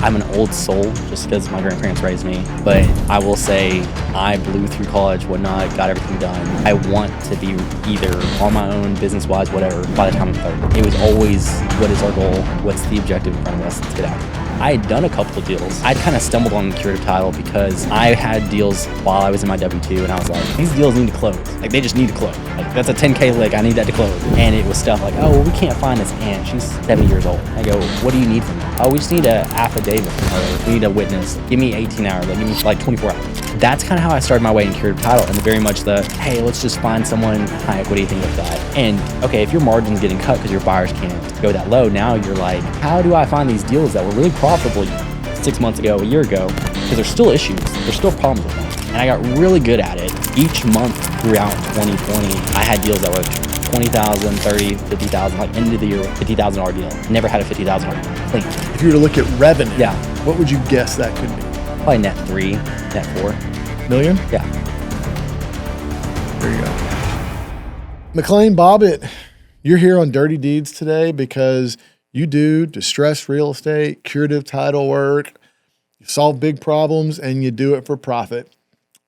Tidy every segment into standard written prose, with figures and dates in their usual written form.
I'm an old soul just because my grandparents raised me, but I will say I blew through college, whatnot, got everything done. I want to be either on my own, business-wise, whatever, by the time I'm 30. It was always, what is our goal? What's the objective in front of us? Let's get out. I had done a couple of deals. I'd kind of stumbled on the Curative title because I had deals while I was in my W-2, and I was like, these deals need to close. Like, they just need to close. Like, that's a 10K lick. I need that to close. And it was stuff like, oh, well, we can't find this aunt. She's 70 years old. I go, what do you need from me? Oh, we just need an affidavit from her. We need a witness. Give me 18 hours. Like, give me like 24 hours. That's kind of how I started my way in Curative title, and very much the, hey, let's just find someone high equity thing with that. And okay, if your margin's getting cut because your buyers can't go that low, now you're like, how do I find these deals that were really profitable 6 months ago, a year ago? Because there's still issues. There's still problems with them. And I got really good at it. Each month throughout 2020, I had deals that were 20,000, 30, 50,000, like end of the year, $50,000 deal. Never had a $50,000 deal. Clean. If you were to look at revenue, yeah, what would you guess that could be? Probably net 3, net 4 million? Yeah. There you go. Mcklane Bobbit, you're here on Dirty Deeds today because you do distressed real estate, curative title work, you solve big problems, and you do it for profit.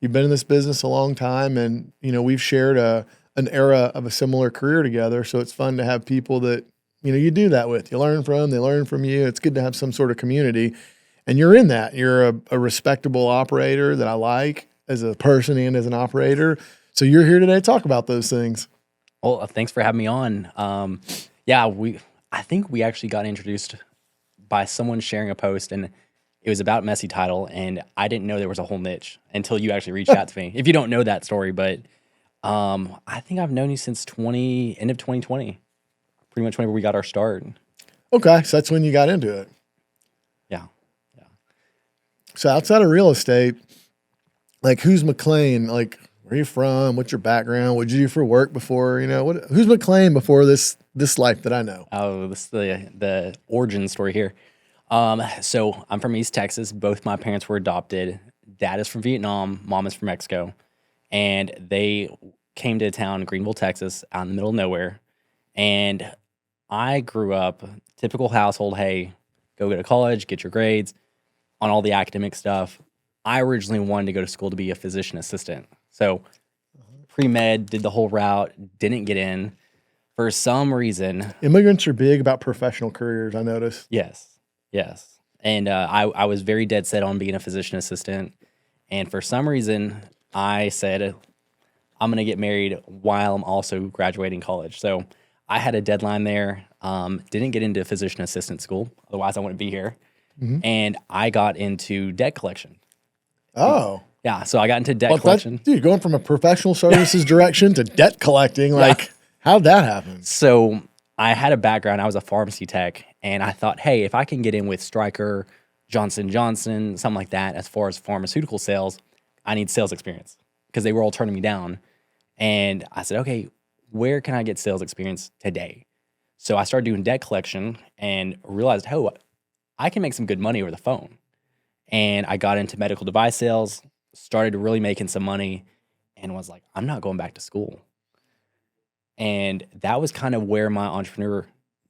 You've been in this business a long time, and we've shared an era of a similar career together, so it's fun to have people that you do that with. You learn from, they learn from you. It's good to have some sort of community, and you're in that. You're a respectable operator that I like as a person and as an operator. So you're here today to talk about those things. Well, thanks for having me on. I think we actually got introduced by someone sharing a post, and it was about messy title, and I didn't know there was a whole niche until you actually reached out to me. If you don't know that story, but I think I've known you since end of 2020, pretty much whenever we got our start. Okay, so that's when you got into it. Yeah. So outside of real estate, like who's Mcklane? Like, where are you from? What's your background? What did you do for work before? Who's Mcklane before this life that I know? Oh, this is the origin story here. So I'm from East Texas. Both my parents were adopted. Dad is from Vietnam. Mom is from Mexico. And they came to a town, Greenville, Texas, out in the middle of nowhere. And I grew up, typical household, hey, go to college, get your grades, on all the academic stuff. I originally wanted to go to school to be a physician assistant. So pre-med, did the whole route, didn't get in. For some reason. Immigrants are big about professional careers, I noticed. Yes. And I was very dead set on being a physician assistant. And for some reason, I said, I'm going to get married while I'm also graduating college. So I had a deadline there. Didn't get into physician assistant school. Otherwise, I wouldn't be here. Mm-hmm. And I got into debt collection. Oh. Yeah, so I got into debt collection. Dude, going from a professional services direction to debt collecting, how'd that happen? So I had a background. I was a pharmacy tech, and I thought, hey, if I can get in with Stryker, Johnson & Johnson, something like that, as far as pharmaceutical sales, I need sales experience because they were all turning me down. And I said, okay, where can I get sales experience today? So I started doing debt collection and realized, oh, I can make some good money over the phone. And I got into medical device sales, started really making some money, and was like, I'm not going back to school. And that was kind of where my entrepreneur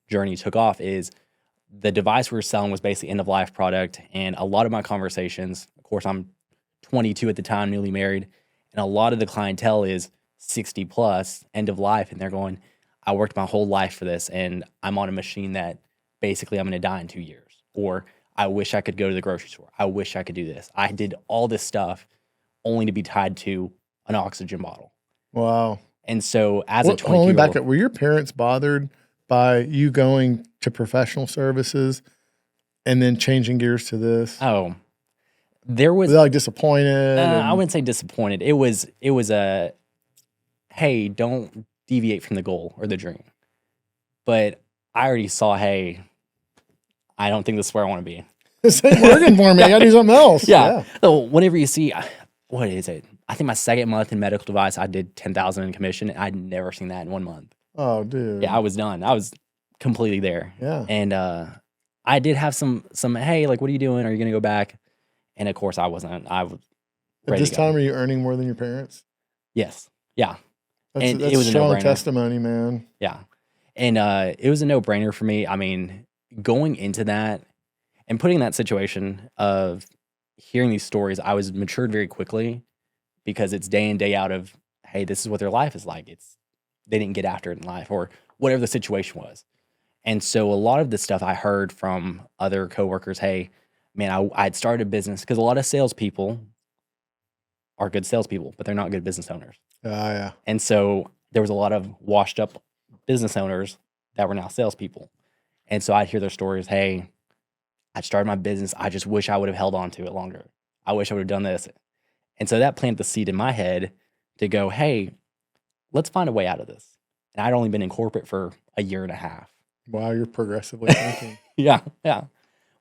journey took off. Is the device we were selling was basically end-of-life product, and a lot of my conversations, of course, I'm 22 at the time, newly married, and a lot of the clientele is 60 plus, end of life, and they're going, I worked my whole life for this, and I'm on a machine that basically I'm going to die in 2 years. Or I wish I could go to the grocery store. I wish I could do this. I did all this stuff only to be tied to an oxygen bottle. Wow. And so as a 22-year-old... back up. Were your parents bothered by you going to professional services and then changing gears to this? Oh, there was... Were they like disappointed? I wouldn't say disappointed. It was a, hey, don't deviate from the goal or the dream. But I already saw, hey, I don't think this is where I want to be. This ain't working for me. I got to do something else. Yeah. So whenever you see, what is it? I think my second month in medical device, I did $10,000 in commission. I'd never seen that in 1 month. Oh, dude. Yeah, I was done. I was completely there. Yeah. And I did have some, hey, like, what are you doing? Are you going to go back? And of course, I wasn't. I was ready. At this time, are you earning more than your parents? Yes. Yeah. That's it was a strong testimony, man. Yeah. And it was a no-brainer for me. I mean, going into that, And putting in that situation of hearing these stories, I was matured very quickly because it's day in, day out of, hey, this is what their life is like. They didn't get after it in life or whatever the situation was. And so a lot of the stuff I heard from other coworkers, hey, man, I'd started a business because a lot of salespeople are good salespeople, but they're not good business owners. Yeah. And so there was a lot of washed up business owners that were now salespeople. And so I'd hear their stories, hey, I started my business. I just wish I would have held on to it longer. I wish I would have done this. And so that planted the seed in my head to go, hey, let's find a way out of this. And I'd only been in corporate for a year and a half. Wow, you're progressively thinking. Yeah.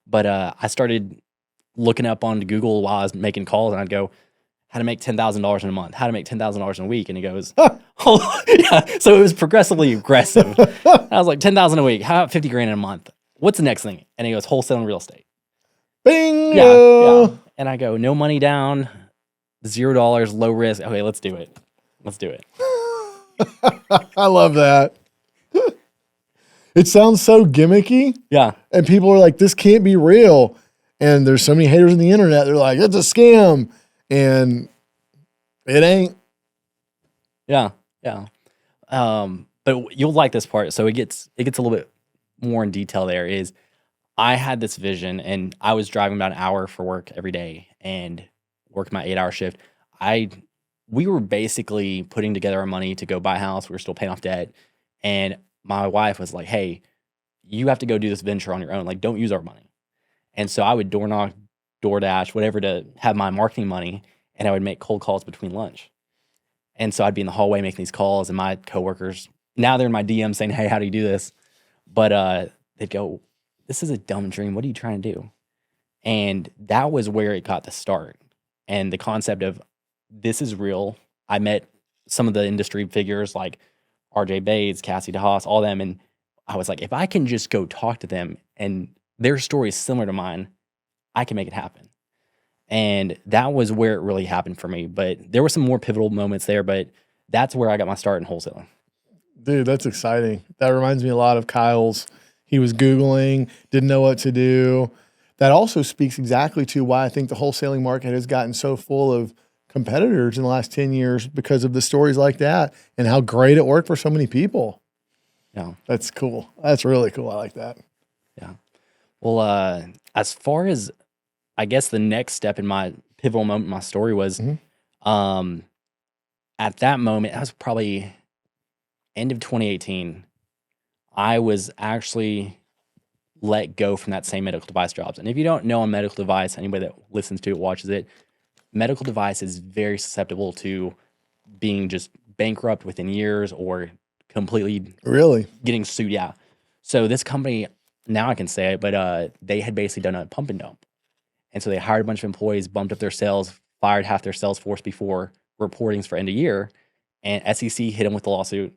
But I started looking up on Google while I was making calls, and I'd go, how to make $10,000 in a month, how to make $10,000 in a week. And he goes, oh, yeah. So it was progressively aggressive. I was like, 10,000 a week. How about 50 grand in a month? What's the next thing? And he goes, wholesaling real estate. Bingo. Yeah. And I go, no money down, $0, low risk. Okay, let's do it. I love that. It sounds so gimmicky. Yeah. And people are like, this can't be real. And there's so many haters on the internet. They're like, it's a scam. And it ain't. Yeah. But you'll like this part. So it gets a little bit more in detail there is I had this vision and I was driving about an hour for work every day and working my 8-hour shift. We were basically putting together our money to go buy a house. We were still paying off debt. And my wife was like, hey, you have to go do this venture on your own. Like, don't use our money. And so I would door knock, DoorDash, whatever to have my marketing money. And I would make cold calls between lunch. And so I'd be in the hallway making these calls, and my coworkers, now they're in my DM saying, hey, how do you do this? But they'd go, this is a dumb dream. What are you trying to do? And that was where it got to start. And the concept of this is real. I met some of the industry figures like RJ Bates, Cassie DeHaas, all them. And I was like, if I can just go talk to them and their story is similar to mine, I can make it happen. And that was where it really happened for me. But there were some more pivotal moments there, but that's where I got my start in wholesaling. Dude, that's exciting. That reminds me a lot of Kyle's. He was Googling, didn't know what to do. That also speaks exactly to why I think the wholesaling market has gotten so full of competitors in the last 10 years because of the stories like that and how great it worked for so many people. Yeah. That's cool. That's really cool. I like that. Yeah. Well, as far as I guess the next step in my pivotal moment in my story was at that moment, that was probably end of 2018, I was actually let go from that same medical device jobs. And if you don't know on medical device, anybody that listens to it, watches it, medical device is very susceptible to being just bankrupt within years or completely getting sued. Yeah. So this company, now I can say it, but they had basically done a pump and dump. And so they hired a bunch of employees, bumped up their sales, fired half their sales force before reportings for end of year. And SEC hit them with the lawsuit.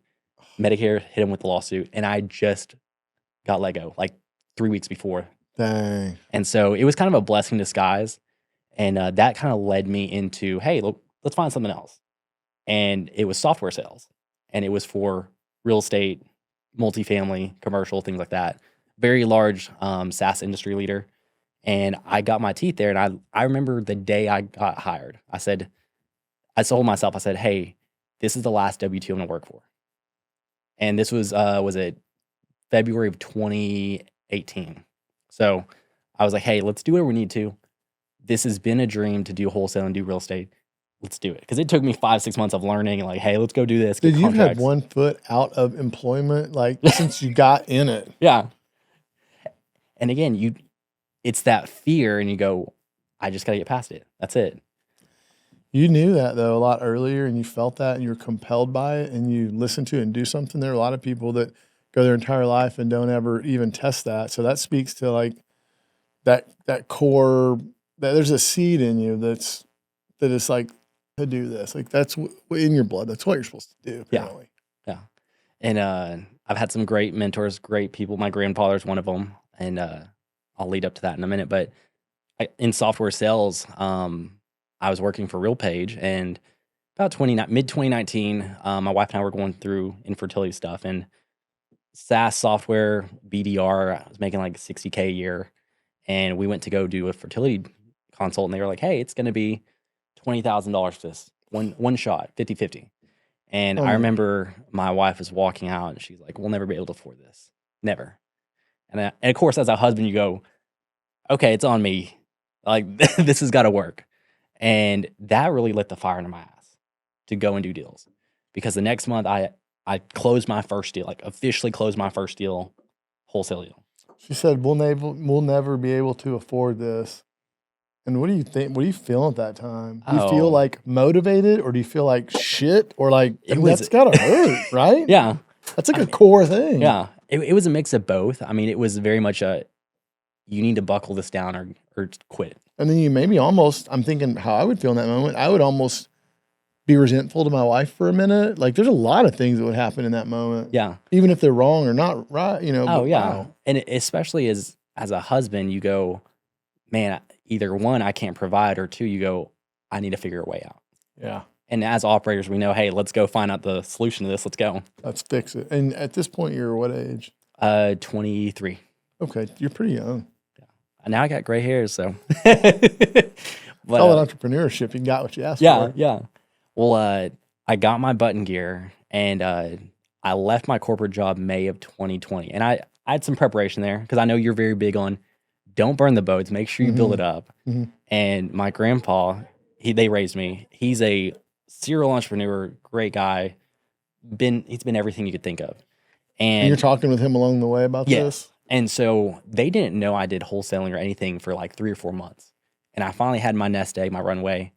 Medicare hit them with the lawsuit. And I just got let go like 3 weeks before. Dang. And so it was kind of a blessing in disguise. And that kind of led me into, hey, look, let's find something else. And it was software sales. And it was for real estate, multifamily, commercial, things like that. Very large SaaS industry leader. And I got my teeth there. And I remember the day I got hired, I told myself, I said, hey, this is the last W-2 I'm going to work for. And this was it February of 2018. So I was like, hey, let's do what we need to. This has been a dream to do wholesale and do real estate. Let's do it. Because it took me 5-6 months of learning and like, hey, let's go do this. Dude, you've had 1 foot out of employment like since you got in it. Yeah. And again, it's that fear and you go, I just got to get past it. That's it. You knew that though a lot earlier and you felt that and you were compelled by it and you listened to it and do something. There are a lot of people that go their entire life and don't ever even test that. So that speaks to like that core, that there's a seed in you that is like to do this. Like that's in your blood. That's what you're supposed to do. Apparently. Yeah. And I've had some great mentors, great people. My grandfather's one of them. And I'll lead up to that in a minute. But in software sales, I was working for RealPage, and about mid 2019, my wife and I were going through infertility stuff, and SaaS software, BDR, I was making like $60K a year, and we went to go do a fertility consult, and they were like, hey, it's going to be $20,000 for this one shot, 50-50. And I remember my wife was walking out, and she's like, we'll never be able to afford this. Never. And of course, as a husband, you go, okay, it's on me. Like, this has got to work. And that really lit the fire into my ass to go and do deals. Because the next month, I closed my first deal, like officially closed my first deal, wholesale deal. She said, we'll never be able to afford this. And what do you think? What do you feel at that time? Do you feel like motivated, or do you feel like shit, or like that's gotta hurt, right? Yeah. That's like a core thing. Yeah. It was a mix of both. I mean, it was very much you need to buckle this down or quit. And then you maybe almost, I'm thinking how I would feel in that moment. I would almost be resentful to my wife for a minute. Like, there's a lot of things that would happen in that moment. Yeah. Even if they're wrong or not right, you know. Oh, yeah. Wow. And especially as a husband, you go, man, either one, I can't provide, or two, you go, I need to figure a way out. Yeah. And as operators, we know, hey, let's go find out the solution to this. Let's go. Let's fix it. And at this point, you're what age? 23. Okay. You're pretty young. Yeah. And now I got gray hairs, so. But, all that entrepreneurship, you got what you asked for. Yeah, yeah. Well, I got my button gear, and I left my corporate job May of 2020. And I had some preparation there, because I know you're very big on don't burn the boats. Make sure you build it up. And my grandpa, they raised me. He's a serial entrepreneur, great guy. He's been everything you could think of. And you're talking with him along the way about this? And so they didn't know I did wholesaling or anything for like 3 or 4 months. And I finally had my nest egg, my runway.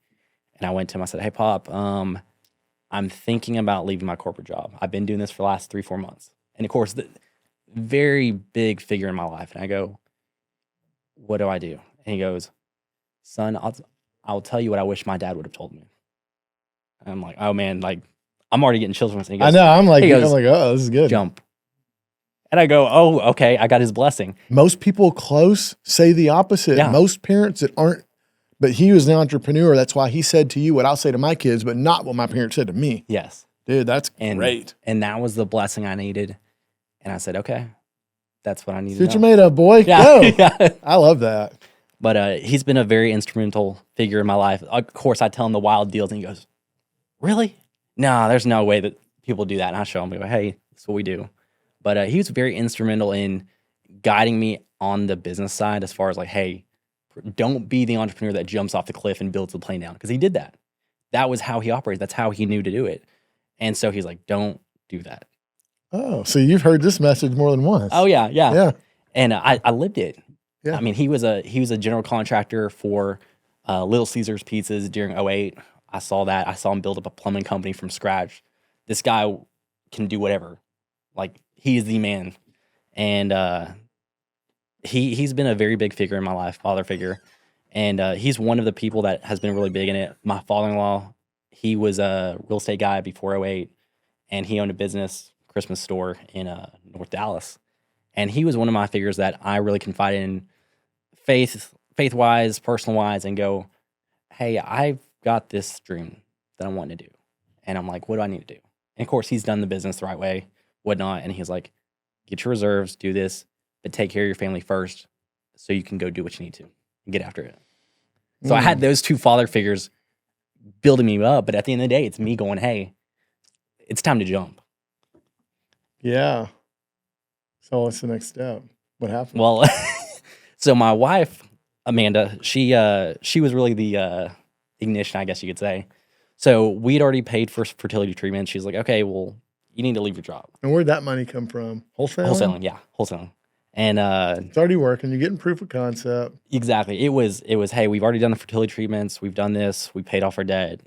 And I went to him, I said, hey, Pop, I'm thinking about leaving my corporate job. I've been doing this for the last 3-4 months. And of course, the very big figure in my life. And I go, what do I do? And he goes, son, I'll tell you what I wish my dad would have told me. And I'm like, oh man, like I'm already getting chills from this. And he goes, I know. I'm like, oh, this is good. Jump. And I go, oh, okay. I got his blessing. Most people close say the opposite. Yeah. Most parents that aren't, but he was an entrepreneur. That's why he said to you what I'll say to my kids, but not what my parents said to me. Yes. Dude, that's great. And that was the blessing I needed. And I said, okay, that's what I need to What you made up, boy. Yeah. Go. Yeah. I love that. But he's been a very instrumental figure in my life. Of course, I tell him the wild deals, and he goes, really? No, there's no way that people do that. And I show him, I go, hey, that's what we do. But he was very instrumental in guiding me on the business side as far as like, hey, don't be the entrepreneur that jumps off the cliff and builds the plane down. Because he did that. That was how he operated. That's how he knew to do it. And so he's like, don't do that. Oh, so you've heard this message more than once. Oh, yeah. Yeah. And I lived it. Yeah. I mean, he was a general contractor for Little Caesars Pizzas during 2008. I saw that. I saw him build up a plumbing company from scratch. This guy can do whatever. Like, he is the man. And he's been a very big figure in my life, father figure. And he's one of the people that has been really big in it. My father-in-law, he was a real estate guy before 2008, and he owned a business, Christmas store in North Dallas. And he was one of my figures that I really confided in faith-wise, personal-wise, and go, hey, I've got this dream that I'm wanting to do. And I'm like, what do I need to do? And of course, he's done the business the right way, whatnot. And he's like, get your reserves, do this, but take care of your family first so you can go do what you need to and get after it. So I had those two father figures building me up. But at the end of the day, it's me going, hey, it's time to jump. Yeah. So what's the next step? What happened? Well, so my wife, Amanda, she was really the ignition, I guess you could say. So we'd already paid for fertility treatment. She's like, okay, well, you need to leave your job. And where'd that money come from? Wholesaling? Wholesaling, yeah, wholesaling. And it's already working. You're getting proof of concept. Exactly. It was, hey, we've already done the fertility treatments. We've done this. We paid off our debt.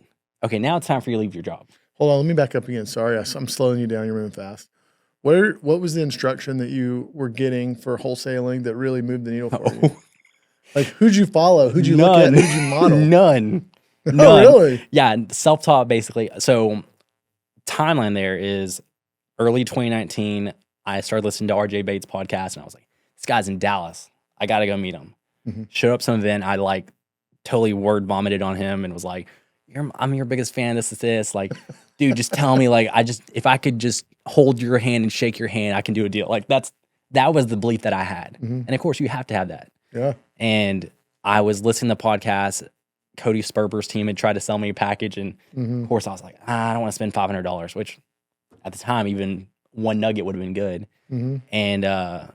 Okay, now it's time for you to leave your job. Hold on, let me back up again. Sorry, I'm slowing you down. You're moving fast. What was the instruction that you were getting for wholesaling that really moved the needle for you? Like, who'd you follow? Who'd you look at? Who'd you model? None. Oh, really? Yeah, self-taught basically. So timeline there is early 2019. I started listening to RJ Bates' podcast, and I was like, this guy's in Dallas. I got to go meet him. Mm-hmm. Showed up some event. I like totally word vomited on him and was like, I'm your biggest fan. This is this. Like, dude, just tell me, like, if I could just hold your hand and shake your hand, I can do a deal. Like, that was the belief that I had. Mm-hmm. And of course, you have to have that. Yeah. And I was listening to the podcast. Cody Sperber's team had tried to sell me a package. And of course, I was like, I don't want to spend $500, which at the time, even one nugget would have been good. And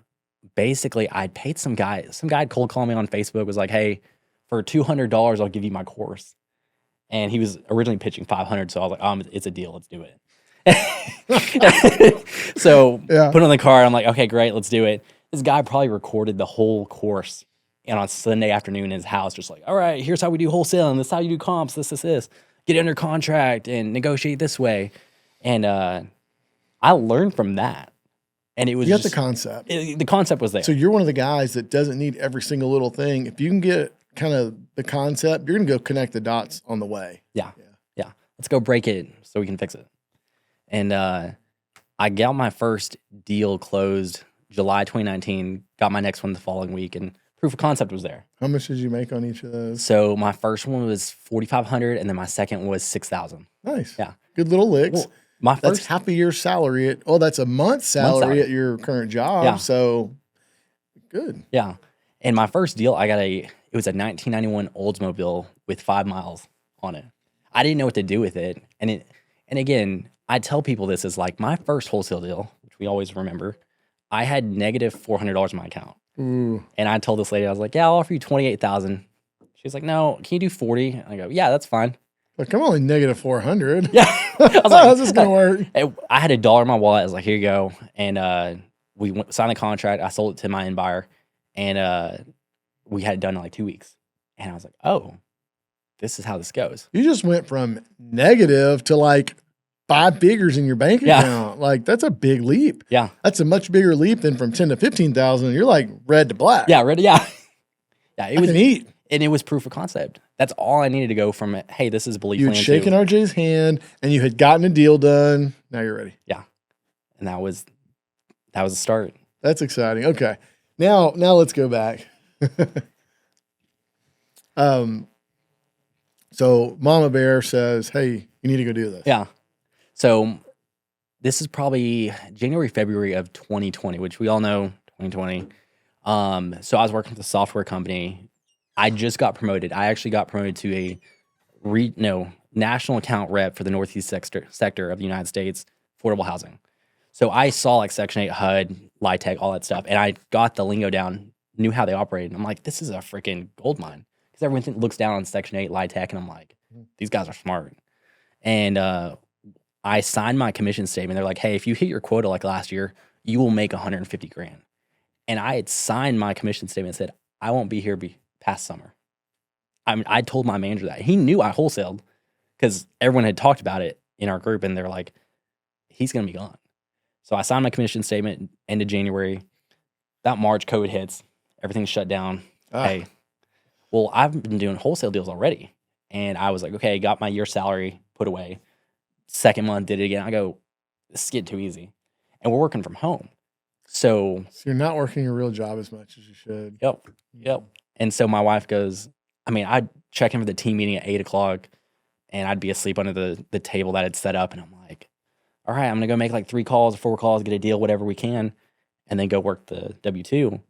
basically, I'd paid some guy cold called me on Facebook, was like, hey, for $200, I'll give you my course. And he was originally pitching 500, so I was like, it's a deal, let's do it. So put it on the card. I'm like, okay, great, let's do it. This guy probably recorded the whole course, and on Sunday afternoon in his house, just like, all right, here's how we do wholesaling. This is how you do comps. This. Get under contract and negotiate this way. And I learned from that. And it was the concept. The concept was there. So you're one of the guys that doesn't need every single little thing. If you can get kind of the concept, you're going to go connect the dots on the way. Yeah. Let's go break it so we can fix it. And I got my first deal closed July 2019, got my next one the following week, and proof of concept was there. How much did you make on each of those? So my first one was $4,500, and then my second was $6,000. Nice. Yeah. Good little licks. Well, that's half a year's salary. That's a month's salary at your current job. Yeah. So good. Yeah. And my first deal, it was a 1991 Oldsmobile with 5 miles on it. I didn't know what to do with it. And again, I tell people this is like my first wholesale deal, which we always remember. I had negative $400 in my account. Ooh. And I told this lady, I was like, yeah, I'll offer you $28,000. She's like, no, can you do 40? I go, yeah, that's fine. Like, I'm only negative 400. Yeah. I was like, how's this going to work? I had $1 in my wallet. I was like, here you go. And we signed the contract. I sold it to my end buyer. And we had it done in like 2 weeks. And I was like, oh, this is how this goes. You just went from negative to like 5 figures in your bank account. Like, that's a big leap. Yeah. That's a much bigger leap than from 10 to 15,000. You're like red to black. Yeah, red. Yeah. Yeah. It was neat. And it was proof of concept. That's all I needed to go from it. Hey, this is belief. You had shaken RJ's hand and you had gotten a deal done. Now you're ready. Yeah. And that was the start. That's exciting. Okay. Now let's go back. So Mama Bear says, hey, you need to go do this. Yeah. So this is probably January, February of 2020, which we all know 2020. So I was working with a software company. I just got promoted. I actually got promoted to a national account rep for the Northeast sector of the United States, affordable housing. So I saw like Section 8 HUD, LIHTC, all that stuff, and I got the lingo down, knew how they operated. I'm like, this is a freaking gold mine. Because everyone looks down on Section 8, LIHTC, and I'm like, these guys are smart. And I signed my commission statement. They're like, hey, if you hit your quota like last year, you will make $150,000. And I had signed my commission statement and said, I won't be here past summer. I told my manager that. He knew I wholesaled because everyone had talked about it in our group, and they're like, he's going to be gone. So I signed my commission statement end of January. That March, COVID hits. Everything's shut down. Hey, well, I've been doing wholesale deals already. And I was like, okay, got my year salary put away. Second month, did it again. I go, this is getting too easy. And we're working from home. So you're not working your real job as much as you should. Yep. And so my wife goes, I'd check in for the team meeting at 8 o'clock, and I'd be asleep under the table that I'd set up. And I'm like, all right, I'm going to go make like 3 calls or 4 calls, get a deal, whatever we can, and then go work the W-2.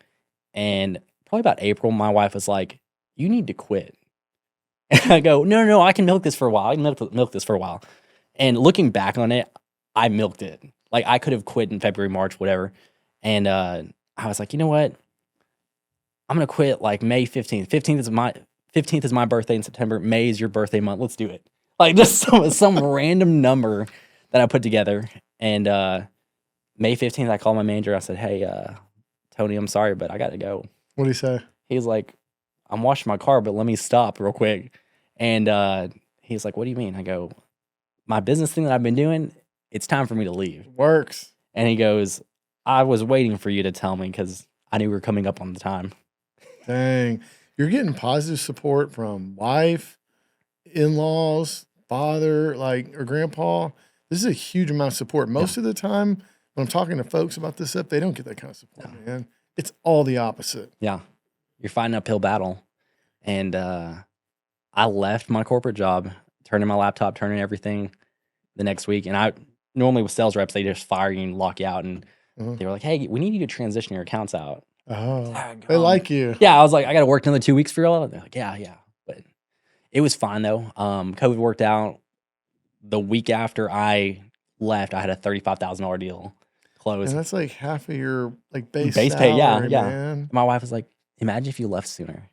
And probably about April, my wife was like, you need to quit. And I go, no, I can milk this for a while. I can milk this for a while. And looking back on it, I milked it. Like, I could have quit in February, March, whatever. And I was like, you know what? I'm going to quit like May 15th. 15th is my birthday in September. May is your birthday month. Let's do it. Like, just some random number that I put together. And May 15th, I called my manager. I said, hey, Tony, I'm sorry, but I got to go. What did he say? He's like, I'm washing my car, but let me stop real quick. And he's like, what do you mean? I go, my business thing that I've been doing, it's time for me to leave. Works. And he goes, I was waiting for you to tell me because I knew we were coming up on the time. Dang. You're getting positive support from wife, in-laws, father, or grandpa. This is a huge amount of support. Most of the time when I'm talking to folks about this stuff, they don't get that kind of support, man. It's all the opposite. Yeah. You're fighting an uphill battle. And I left my corporate job, turning my laptop, turning everything the next week. And I normally with sales reps, they just fire you and lock you out. And they were like, hey, we need you to transition your accounts out. Oh, Like, they like you. Yeah, I was like, I got to work another 2 weeks for y'all. And they're like, yeah. But it was fine though. COVID worked out. The week after I left, I had a $35,000 deal close. And that's like half of your like base Pay, salary, yeah. man. My wife was like, imagine if you left sooner.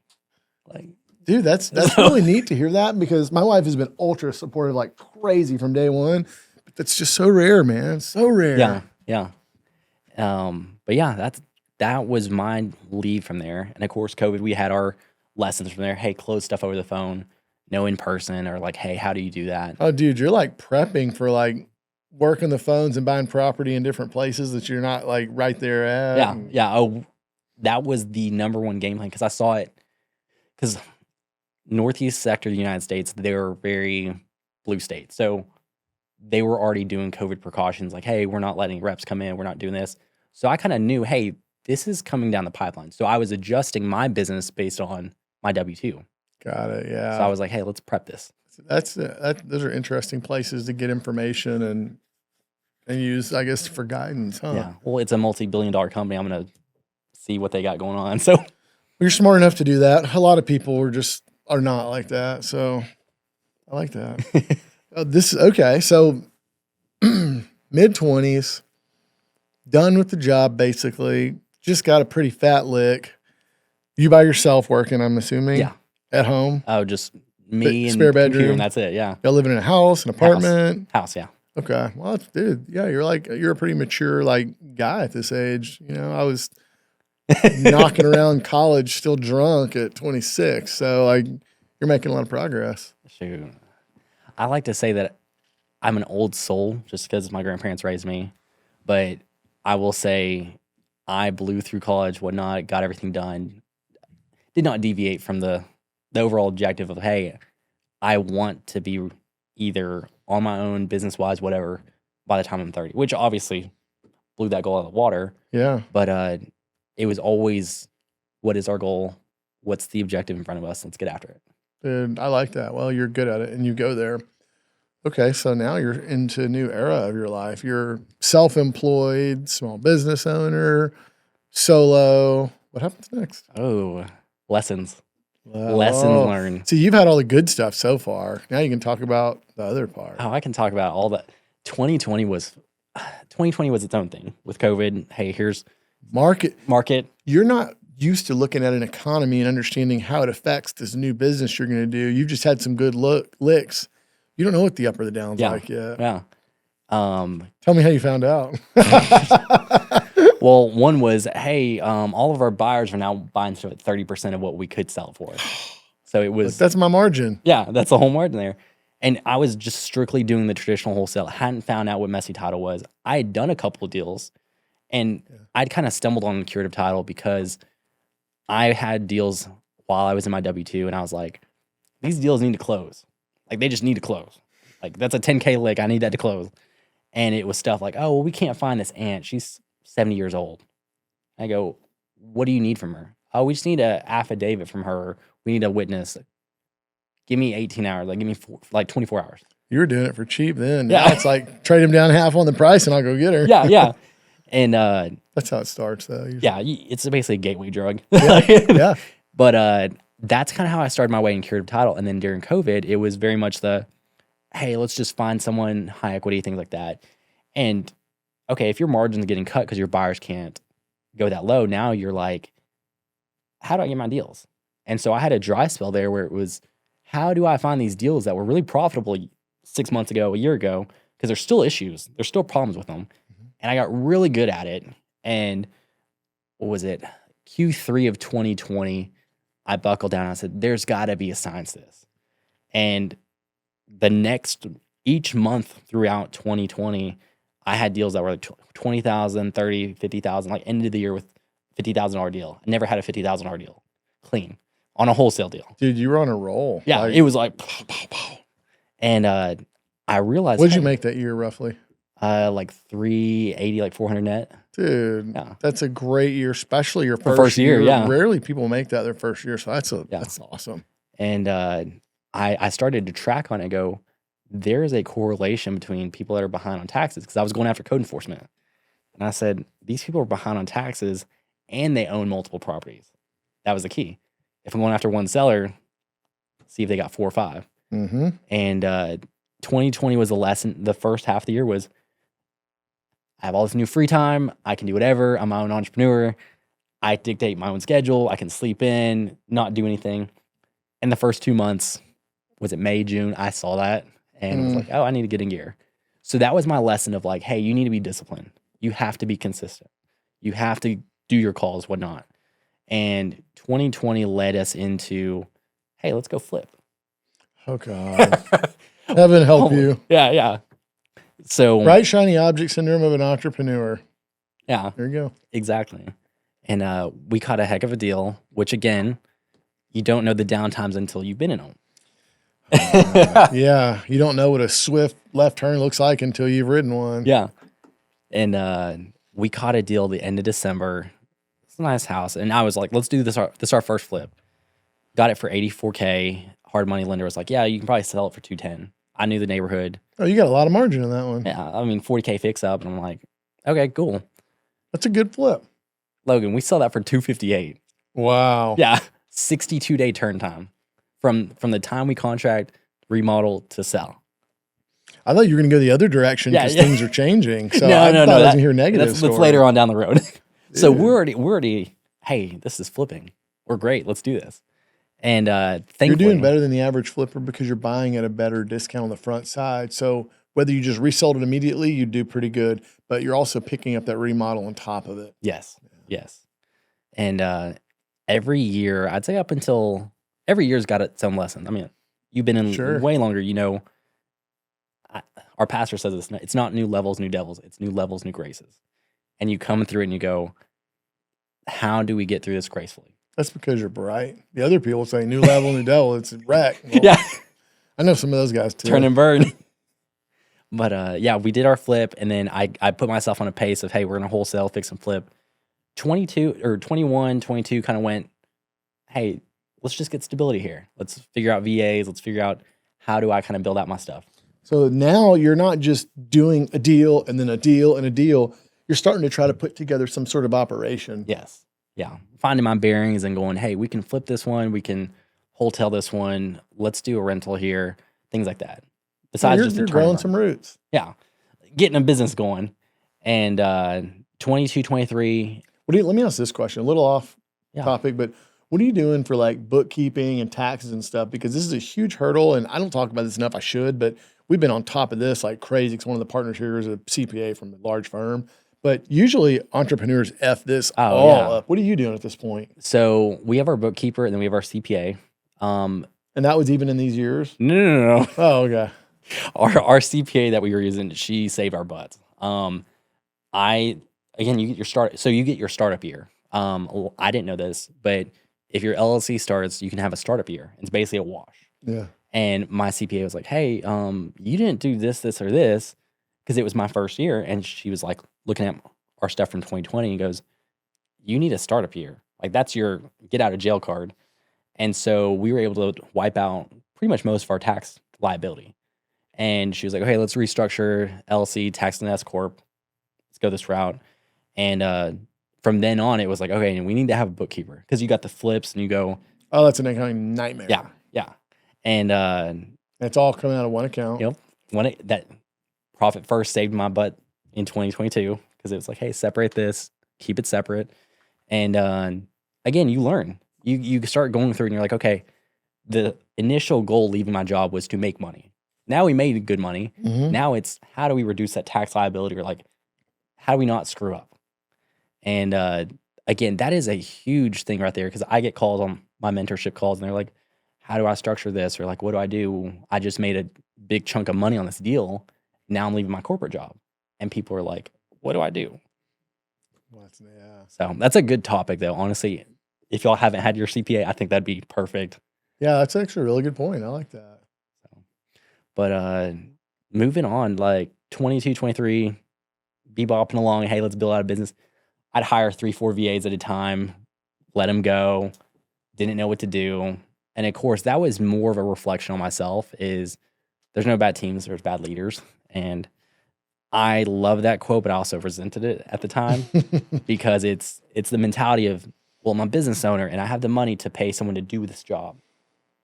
Like, Dude, that's really neat to hear that because my wife has been ultra supportive like crazy from day one. But that's just so rare, man. So rare. Yeah. But yeah, that was my lead from there. And of course, COVID, we had our lessons from there. Hey, close stuff over the phone, no in person, or like, hey, how do you do that? Oh, dude, you're like prepping for like working the phones and buying property in different places that you're not like right there at. Yeah. Oh, that was the number one game plan because I saw it. Because Northeast sector of the United States, they're very blue state. So they were already doing COVID precautions like, hey, we're not letting reps come in. We're not doing this. So I kind of knew, hey, this is coming down the pipeline. So I was adjusting my business based on my W-2. Got it. Yeah. So I was like, hey, let's prep this. Those are interesting places to get information and use, I guess, for guidance, huh? Yeah. Well, it's a multi-billion-dollar company. I'm going to see what they got going on. So you're smart enough to do that. A lot of people are not like that. So I like that. Okay. So mid-20s, done with the job, basically. Just got a pretty fat lick. You by yourself working, I'm assuming? Yeah. At home? Oh, just me and spare bedroom, and that's it. Yeah. Y'all living in a house, an apartment? House, yeah. Okay. Well, dude, yeah, you're a pretty mature like guy at this age. You know, I was knocking around college still drunk at 26. So like you're making a lot of progress. Shoot. I like to say that I'm an old soul just because my grandparents raised me. But I will say I blew through college, whatnot, got everything done. Did not deviate from the overall objective of, hey, I want to be either on my own, business-wise, whatever, by the time I'm 30, which obviously blew that goal out of the water. Yeah. But it was always, what is our goal? What's the objective in front of us? Let's get after it. Dude, I like that. Well, you're good at it and you go there. Okay, so now you're into a new era of your life. You're self-employed, small business owner, solo. What happens next? Oh, lessons. Well, Lessons learned. See, you've had all the good stuff so far. Now you can talk about the other part. Oh, I can talk about all that. 2020 was its own thing with COVID. Hey, here's Market. You're not used to looking at an economy and understanding how it affects this new business you're going to do. You've just had some good licks. You don't know what the up or the down's like yet. Yeah. Tell me how you found out. Well, one was, hey, all of our buyers are now buying stuff at 30% of what we could sell it for. So it was... That's my margin. Yeah, that's the whole margin there. And I was just strictly doing the traditional wholesale. Hadn't found out what messy title was. I had done a couple of deals, and I'd kind of stumbled on curative title because I had deals while I was in my W-2, and I was like, these deals need to close. Like, they just need to close. Like, that's a 10K lick. I need that to close. And it was stuff like, oh, well, we can't find this aunt. She's 70 years old. I go, what do you need from her? Oh, we just need an affidavit from her. We need a witness. Give me 18 hours. Like, give me 24 hours. You were doing it for cheap then. Yeah. Now it's like, trade him down half on the price and I'll go get her. Yeah. And that's how it starts, though. Usually. Yeah, it's basically a gateway drug. Yeah. But that's kind of how I started my way in curative title. And then during COVID, it was very much hey, let's just find someone high equity, things like that. And okay, if your margin's getting cut because your buyers can't go that low, now you're like, how do I get my deals? And so I had a dry spell there where it was, how do I find these deals that were really profitable 6 months ago, a year ago? Because there's still issues. There's still problems with them. And I got really good at it. And what was it? Q3 of 2020, I buckled down and I said, there's got to be a science to this. And each month throughout 2020, I had deals that were like 20,000, 30, 50,000, like ended the year with $50,000 deal. I never had a $50,000 deal clean on a wholesale deal. Dude, you were on a roll. Yeah, it was like, pow, pow, pow. And I realized. What did you make that year roughly? Like 380, like 400 net. Dude, that's a great year, especially your first year. Yeah, rarely people make that their first year, so that's awesome. And I started to track on it and go, there is a correlation between people that are behind on taxes, because I was going after code enforcement. And I said, these people are behind on taxes and they own multiple properties. That was the key. If I'm going after one seller, see if they got 4 or 5. Mm-hmm. And 2020 was the lesson. The first half of the year was, I have all this new free time. I can do whatever. I'm my own entrepreneur. I dictate my own schedule. I can sleep in, not do anything. And the first 2 months, was it May, June? I saw that and was like, oh, I need to get in gear. So that was my lesson of like, hey, you need to be disciplined. You have to be consistent. You have to do your calls, whatnot. And 2020 led us into, hey, let's go flip. Oh, God. Heaven help you. Yeah. So bright, shiny object syndrome of an entrepreneur. Yeah. There you go. Exactly. And we caught a heck of a deal, which again, you don't know the downtimes until you've been in them. Yeah. You don't know what a swift left turn looks like until you've ridden one. Yeah. And we caught a deal the end of December. It's a nice house. And I was like, let's do this. This is our first flip. Got it for $84K. Hard money lender was like, yeah, you can probably sell it for $210. I knew the neighborhood. Oh, you got a lot of margin in that one. Yeah. I mean, $40K fix up. And I'm like, okay, cool. That's a good flip. Logan, we sell that for $258. Wow. Yeah. 62-day turn time from the time we contract, remodel to sell. I thought you were going to go the other direction because things are changing. So no, I thought I wasn't hearing negative. That's later on down the road. So we're already, hey, this is flipping. We're great. Let's do this. And thankfully, you're doing better than the average flipper because you're buying at a better discount on the front side. So whether you just resold it immediately, you do pretty good, but you're also picking up that remodel on top of it. Yes. And every year, I'd say up until every year's got its own lesson. I mean, you've been in way longer, you know. Our pastor says this, it's not new levels, new devils. It's new levels, new graces. And you come through it and you go, how do we get through this gracefully? That's because you're bright. The other people say new level, new devil. It's a wreck. Well, yeah. I know some of those guys too. Turn and burn. But yeah, we did our flip. And then I put myself on a pace of, hey, we're going to wholesale, fix and flip. 21, 22 kind of went, hey, let's just get stability here. Let's figure out VAs. Let's figure out how do I kind of build out my stuff. So now you're not just doing a deal and then a deal and a deal. You're starting to try to put together some sort of operation. Yes. Yeah. Finding my bearings and going, hey, we can flip this one. We can wholesale this one. Let's do a rental here. Things like that. Besides you're growing some roots. Yeah. Getting a business going. And 22, 23. Let me ask this question, a little off topic, but what are you doing for like bookkeeping and taxes and stuff? Because this is a huge hurdle, and I don't talk about this enough. I should, but we've been on top of this like crazy because one of the partners here is a CPA from a large firm. But usually entrepreneurs F this up. What are you doing at this point? So we have our bookkeeper and then we have our CPA. And that was even in these years? No. Oh, okay. Our CPA that we were using, she saved our butts. You get your start. So you get your startup year. I didn't know this, but if your LLC starts, you can have a startup year. It's basically a wash. Yeah. And my CPA was like, hey, you didn't do this, or this, because it was my first year. And she was like looking at our stuff from 2020 and goes, you need a startup year. Like that's your get out of jail card. And so we were able to wipe out pretty much most of our tax liability. And she was like, okay, let's restructure LLC, tax and S Corp. Let's go this route. And from then on, it was like, okay, we need to have a bookkeeper because you got the flips and you go, oh, that's an accounting nightmare. Yeah. And it's all coming out of one account. Yep. That Profit First saved my butt in 2022 because it was like, hey, separate this, keep it separate. And again, you learn. You start going through and you're like, okay, the initial goal leaving my job was to make money. Now we made good money. Mm-hmm. Now it's how do we reduce that tax liability, or like how do we not screw up? And again, that is a huge thing right there because I get calls on my mentorship calls and they're like, how do I structure this? Or like, what do I do? I just made a big chunk of money on this deal. Now I'm leaving my corporate job. And people are like, what do I do? So that's a good topic though. Honestly, if y'all haven't had your CPA, I think that'd be perfect. Yeah, that's actually a really good point. I like that. But moving on, like 22, 23, bebopping along, hey, let's build out a business. I'd hire 3-4 VAs at a time, let them go, didn't know what to do. And of course, that was more of a reflection on myself is there's no bad teams, there's bad leaders. And I love that quote, but I also resented it at the time because it's the mentality of, well, I'm a business owner and I have the money to pay someone to do this job,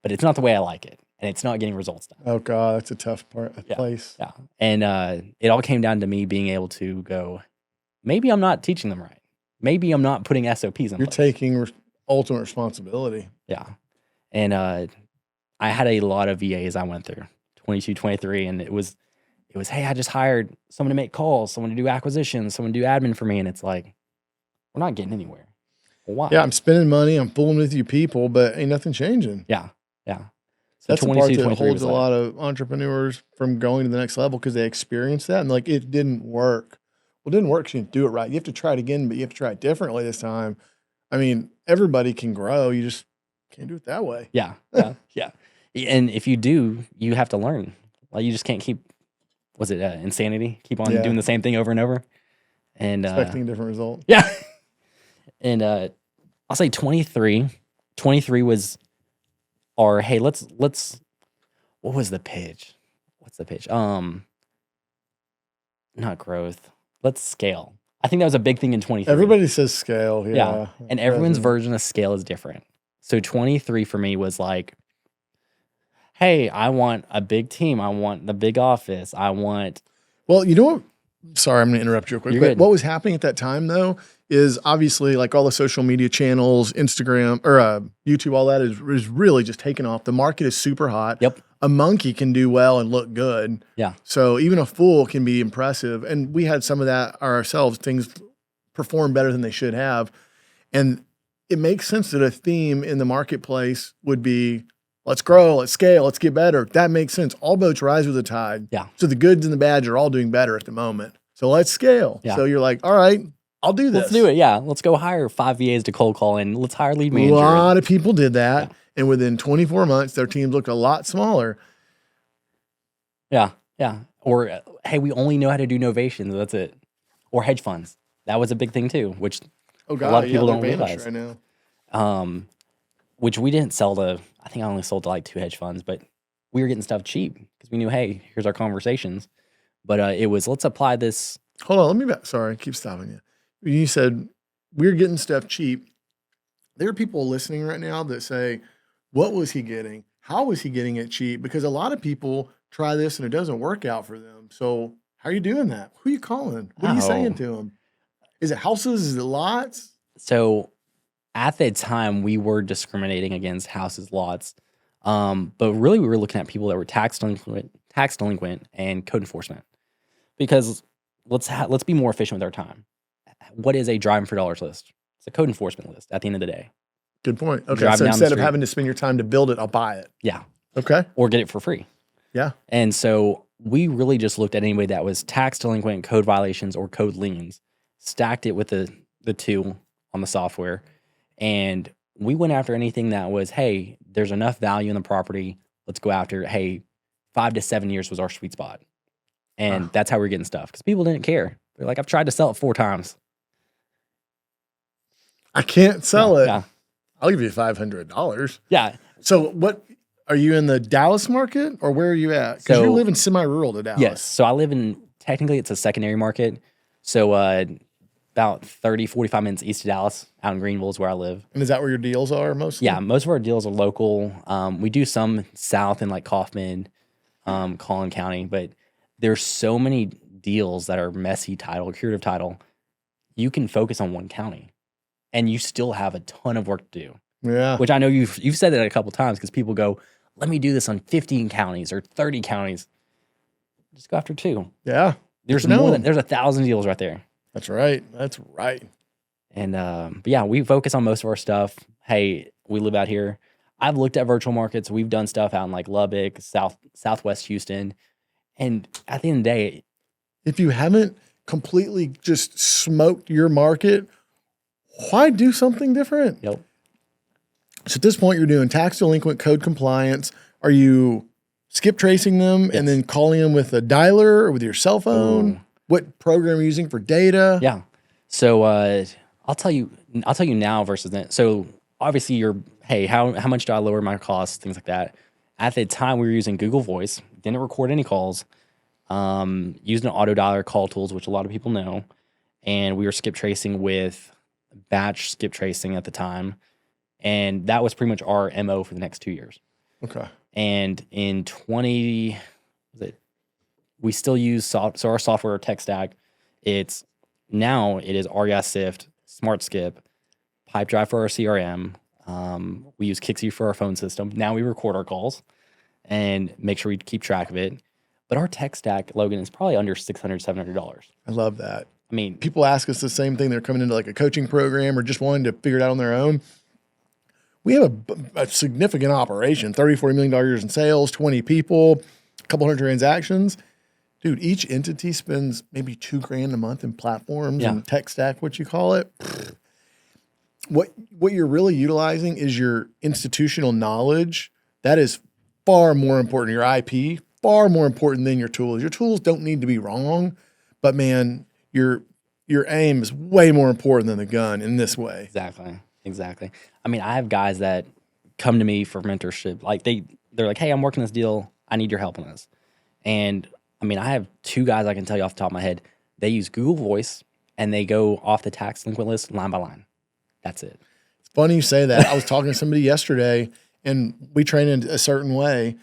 but it's not the way I like it, and it's not getting results done. Oh God, that's a tough place. Yeah, and it all came down to me being able to go, maybe I'm not teaching them right. Maybe I'm not putting SOPs in You're place. taking ultimate responsibility. Yeah, and I had a lot of VAs I went through, 22, 23, and it was, hey, I just hired someone to make calls, someone to do acquisitions, someone to do admin for me. And it's like, we're not getting anywhere. Well, why? Yeah, I'm spending money, I'm fooling with you people, but ain't nothing changing. Yeah. So that's the part that holds was a lot of entrepreneurs from going to the next level because they experienced that and like, it didn't work. Well, it didn't work because you didn't do it right. You have to try it again, but you have to try it differently this time. I mean, everybody can grow. You just can't do it that way. Yeah. And if you do, you have to learn. Like, you just can't keep, was it insanity? Keep on doing the same thing over and over. And expecting a different result. Yeah. And I'll say 23 was our, hey, let's, what was the pitch? What's the pitch? Not growth. Let's scale. I think that was a big thing in 23. Everybody says scale. Yeah. And everyone's version of scale is different. So 23 for me was like, hey, I want a big team. I want the big office. I want. Well, you know what? Sorry, I'm going to interrupt you real quick. You're But good. what was happening at that time, though, is obviously like all the social media channels, Instagram or YouTube, all that is really just taking off. The market is super hot. Yep. A monkey can do well and look good. Yeah. So even a fool can be impressive. And we had some of that ourselves. Things perform better than they should have. And it makes sense that a theme in the marketplace would be, let's grow, let's scale, let's get better. That makes sense. All boats rise with the tide. Yeah. So the goods and the bads are all doing better at the moment. So let's scale. Yeah. So you're like, all right, I'll do this. Let's do it. Yeah. Let's go hire 5 VAs to cold call and let's hire lead A manager. lot of people did that. Yeah. And within 24 months, their teams looked a lot smaller. Yeah. Or, hey, we only know how to do novations. That's it. Or hedge funds. That was a big thing too, which a lot of people don't realize right now. Which we didn't sell to. I think I only sold to like 2 hedge funds, but we were getting stuff cheap because we knew, hey, here's our conversations. But it was, let's apply this. Hold on, sorry, I keep stopping you. You said we're getting stuff cheap. There are people listening right now that say, what was he getting? How was he getting it cheap? Because a lot of people try this and it doesn't work out for them. So how are you doing that? Who are you calling? What are you saying to them? Is it houses? Is it lots? So at the time, we were discriminating against houses, lots. But really, we were looking at people that were tax delinquent, and code enforcement. Because let's be more efficient with our time. What is a driving for dollars list? It's a code enforcement list at the end of the day. Good point. Okay, so instead of having to spend your time to build it, I'll buy it. Yeah. Okay. Or get it for free. Yeah. And so we really just looked at anybody that was tax delinquent, code violations, or code liens, stacked it with the 2 on the software, and we went after anything that was, hey, there's enough value in the property. Let's go after, hey, 5 to 7 years was our sweet spot. And that's how we're getting stuff because people didn't care. They're like, I've tried to sell it 4 times. I can't sell it. Yeah. I'll give you $500. Yeah. So what, are you in the Dallas market or where are you at? Because you're living semi-rural to Dallas. Yes. So I live technically it's a secondary market. So about 30, 45 minutes east of Dallas, out in Greenville is where I live. And is that where your deals are mostly? Yeah, most of our deals are local. We do some south in like Kaufman, Collin County, but there's so many deals that are messy title, curative title. You can focus on one county and you still have a ton of work to do. Yeah. Which I know you've said that a couple times because people go, let me do this on 15 counties or 30 counties. Just go after 2. Yeah. There's 1,000 deals right there. That's right. That's right. And but yeah, we focus on most of our stuff. Hey, we live out here. I've looked at virtual markets. We've done stuff out in like Lubbock, Southwest Houston. And at the end of the day, if you haven't completely just smoked your market, why do something different? Yep. So at this point, you're doing tax delinquent, code compliance. Are you skip tracing them and then calling them with a dialer or with your cell phone? Ooh. What program are you using for data? Yeah. So I'll tell you now versus then. So obviously hey, how much do I lower my costs, things like that. At the time we were using Google Voice, didn't record any calls. used an auto dialer, call tools, which a lot of people know, and we were skip tracing with batch skip tracing at the time, and that was pretty much our MO for the next 2 years. Okay. And in we still use so our software tech stack. It is REI Sift, Smart Skip, Pipedrive for our CRM. We use Kixie for our phone system. Now we record our calls and make sure we keep track of it. But our tech stack, Logan, is probably under $600, $700. I love that. I mean, people ask us the same thing. They're coming into like a coaching program or just wanting to figure it out on their own. We have a significant operation, $30, $40 million in sales, 20 people, a couple hundred transactions. Dude, each entity spends maybe $2,000 a month in platforms and tech stack, what you call it. What you're really utilizing is your institutional knowledge. That is far more important. Your IP, far more important than your tools. Your tools don't need to be wrong, but man, your aim is way more important than the gun in this way. Exactly. I mean, I have guys that come to me for mentorship. Like they're like, hey, I'm working this deal. I need your help on this. And I mean, I have 2 guys I can tell you off the top of my head. They use Google Voice and they go off the tax delinquent list line by line. That's it. It's funny you say that. I was talking to somebody yesterday and we train in a certain way,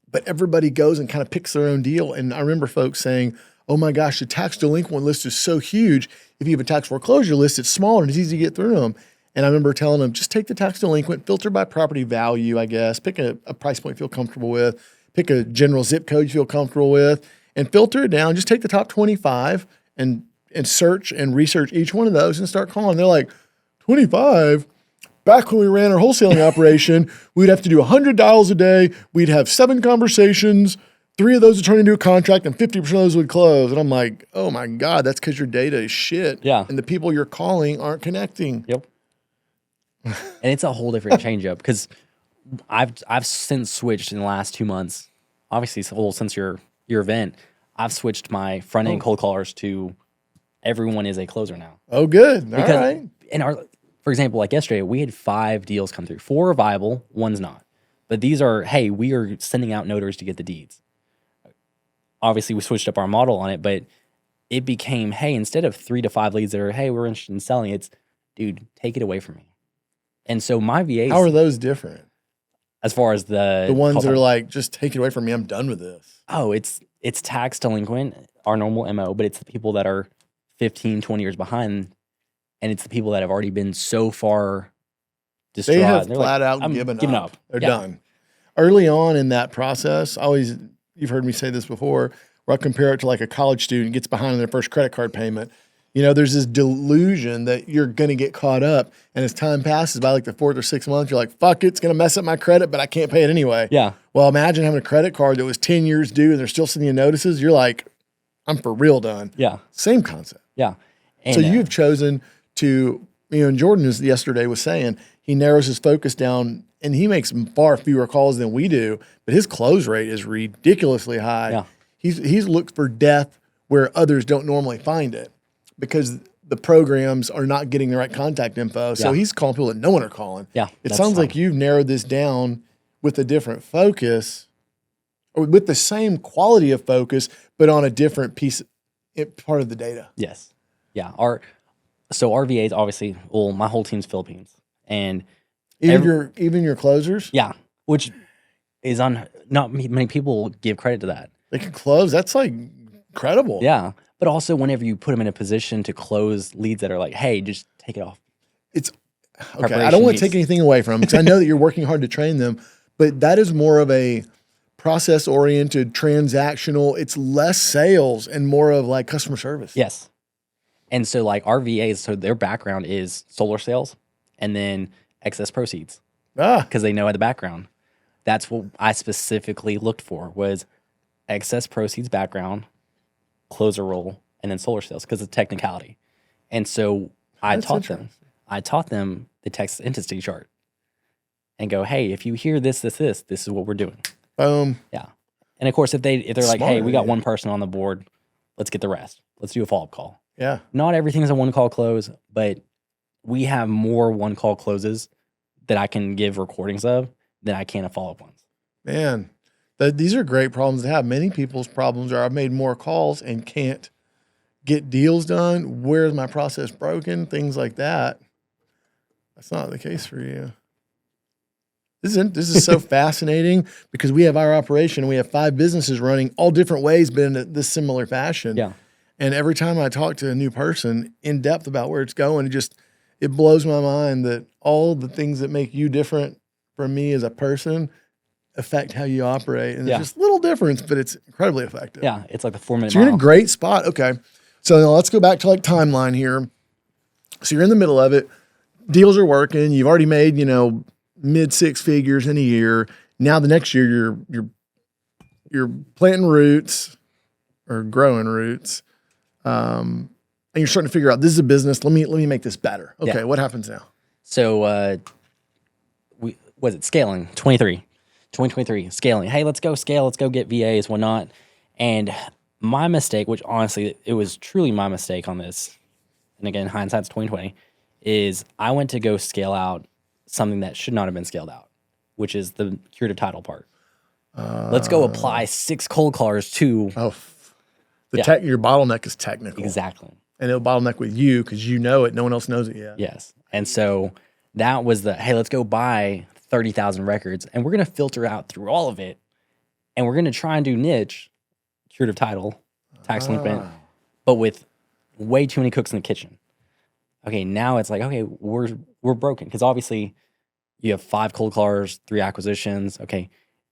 but everybody goes and kind of picks their own deal. And I remember folks saying, oh my gosh, the tax delinquent list is so huge. If you have a tax foreclosure list, it's smaller and it's easy to get through them. And I remember telling them, just take the tax delinquent, filter by property value, I guess, pick a price point you feel comfortable with, pick a general zip code you feel comfortable with, and filter it down. Just take the top 25 and search and research each one of those and start calling. They're like, 25? Back when we ran our wholesaling operation, we'd have to do 100 dials a day. We'd have 7 conversations. 3 of those would turn into a contract and 50% of those would close. And I'm like, oh my God, that's because your data is shit. Yeah. And the people you're calling aren't connecting. Yep. And it's a whole different change up because I've since switched in the last 2 months. Obviously, since your event, I've switched my front end cold callers to everyone is a closer now. Oh, good. All right. For example, like yesterday, we had 5 deals come through. 4 are viable, 1's not. But these are, hey, we are sending out notaries to get the deeds. Obviously, we switched up our model on it, but it became, hey, instead of 3 to 5 leads that are, hey, we're interested in selling, it's, dude, take it away from me. And so my VAs. How are those different? As far as the ones that are like, just take it away from me, I'm done with this. Oh, it's tax delinquent, our normal MO, but it's the people that are 15, 20 years behind, and it's the people that have already been so far distraught. They have They're flat like, out given up. They're Yeah. done. Early on in that process, you've heard me say this before, where I compare it to like a college student gets behind on their first credit card payment. You know, there's this delusion that you're going to get caught up. And as time passes by like the 4th or 6th month, you're like, fuck, it's going to mess up my credit, but I can't pay it anyway. Yeah. Well, imagine having a credit card that was 10 years due and they're still sending you notices. You're like, I'm for real done. Yeah. Same concept. Yeah. And, so you've chosen to, and Jordan yesterday was saying, he narrows his focus down and he makes far fewer calls than we do, but his close rate is ridiculously high. Yeah. He's looked for depth where others don't normally find it, because the programs are not getting the right contact info. So he's calling people that no one are calling. Yeah. It sounds like you've narrowed this down with a different focus, or with the same quality of focus, but on a different part of the data. Yes. Yeah. Our VAs, obviously, well, my whole team's Philippines. And even your closers? Yeah. Which is not many people give credit to that. They can close. That's like incredible. Yeah. But also, whenever you put them in a position to close leads that are like, hey, just take it off. It's okay. I don't want to take anything away from them, because I know that you're working hard to train them, but that is more of a process-oriented, transactional. It's less sales and more of like customer service. Yes. And so like our VAs, so their background is solar sales and then excess proceeds, because they know the background. That's what I specifically looked for, was excess proceeds background, closer role, and then solar sales, because of technicality. And so I taught them the Texas entity chart and go, hey, if you hear this is what we're doing. Boom. Yeah. And of course, if they're like, hey, we got idea. one person on the board, let's get the rest. Let's do a follow-up call. Yeah. Not everything is a one-call close, but we have more one-call closes that I can give recordings of than I can of follow-up ones. Man, These are great problems to have. Many people's problems are I've made more calls and can't get deals done. Where's my process broken? Things like that. That's not the case for you. This is so fascinating because we have our operation. We have 5 businesses running all different ways, but in this similar fashion. Yeah. And every time I talk to a new person in depth about where it's going, it blows my mind that all the things that make you different from me as a person affect how you operate. And it's just a little difference, but it's incredibly effective. Yeah. It's like the 4-minute So you're in mile. a great spot. Okay. So now let's go back to like timeline here. So you're in the middle of it. Deals are working. You've already made, mid 6 figures in a year. Now the next year you're planting roots or growing roots. And you're starting to figure out this is a business. Let me make this better. Okay. What happens now? So scaling 2023 scaling. Hey, let's go scale. Let's go get VAs, whatnot. And my mistake, which honestly, it was truly my mistake on this. And again, hindsight's 2020 is I went to go scale out something that should not have been scaled out, which is the curative title part. Let's go apply 6 cold callers to. Your bottleneck is technical. Exactly. And it'll bottleneck with you because you know it. No one else knows it yet. Yes. And so that was hey, let's go buy 30,000 records and we're going to filter out through all of it. And we're going to try and do niche, curative title, tax delinquent, but with way too many cooks in the kitchen. Okay, now it's like, okay, we're broken because obviously you have 5 cold callers, 3 acquisitions. Okay,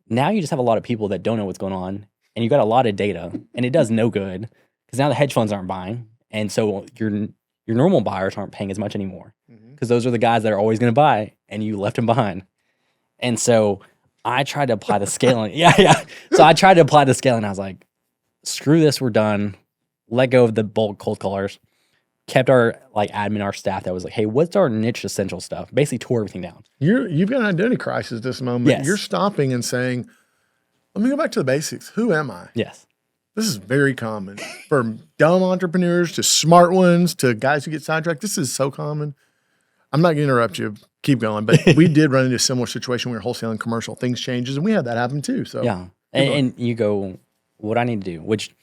now you just have a lot of people that don't know what's going on and you got a lot of data and it does no good because now the hedge funds aren't buying. And so your normal buyers aren't paying as much anymore because those are the guys that are always going to buy and you left them behind. And so I tried to apply the scaling. So I tried to apply the scaling. I was like, screw this, we're done. Let go of the bulk cold callers. Kept our admin, our staff that was like, hey, what's our niche essential stuff? Basically tore everything down. You've got an identity crisis this moment. Yes. You're stopping and saying, let me go back to the basics. Who am I? Yes. This is very common for dumb entrepreneurs to smart ones to guys who get sidetracked. This is so common. I'm not going to interrupt you. Keep going. But we did run into a similar situation where wholesaling commercial things changes, and we had that happen too. So yeah. And you go, what I need to do, which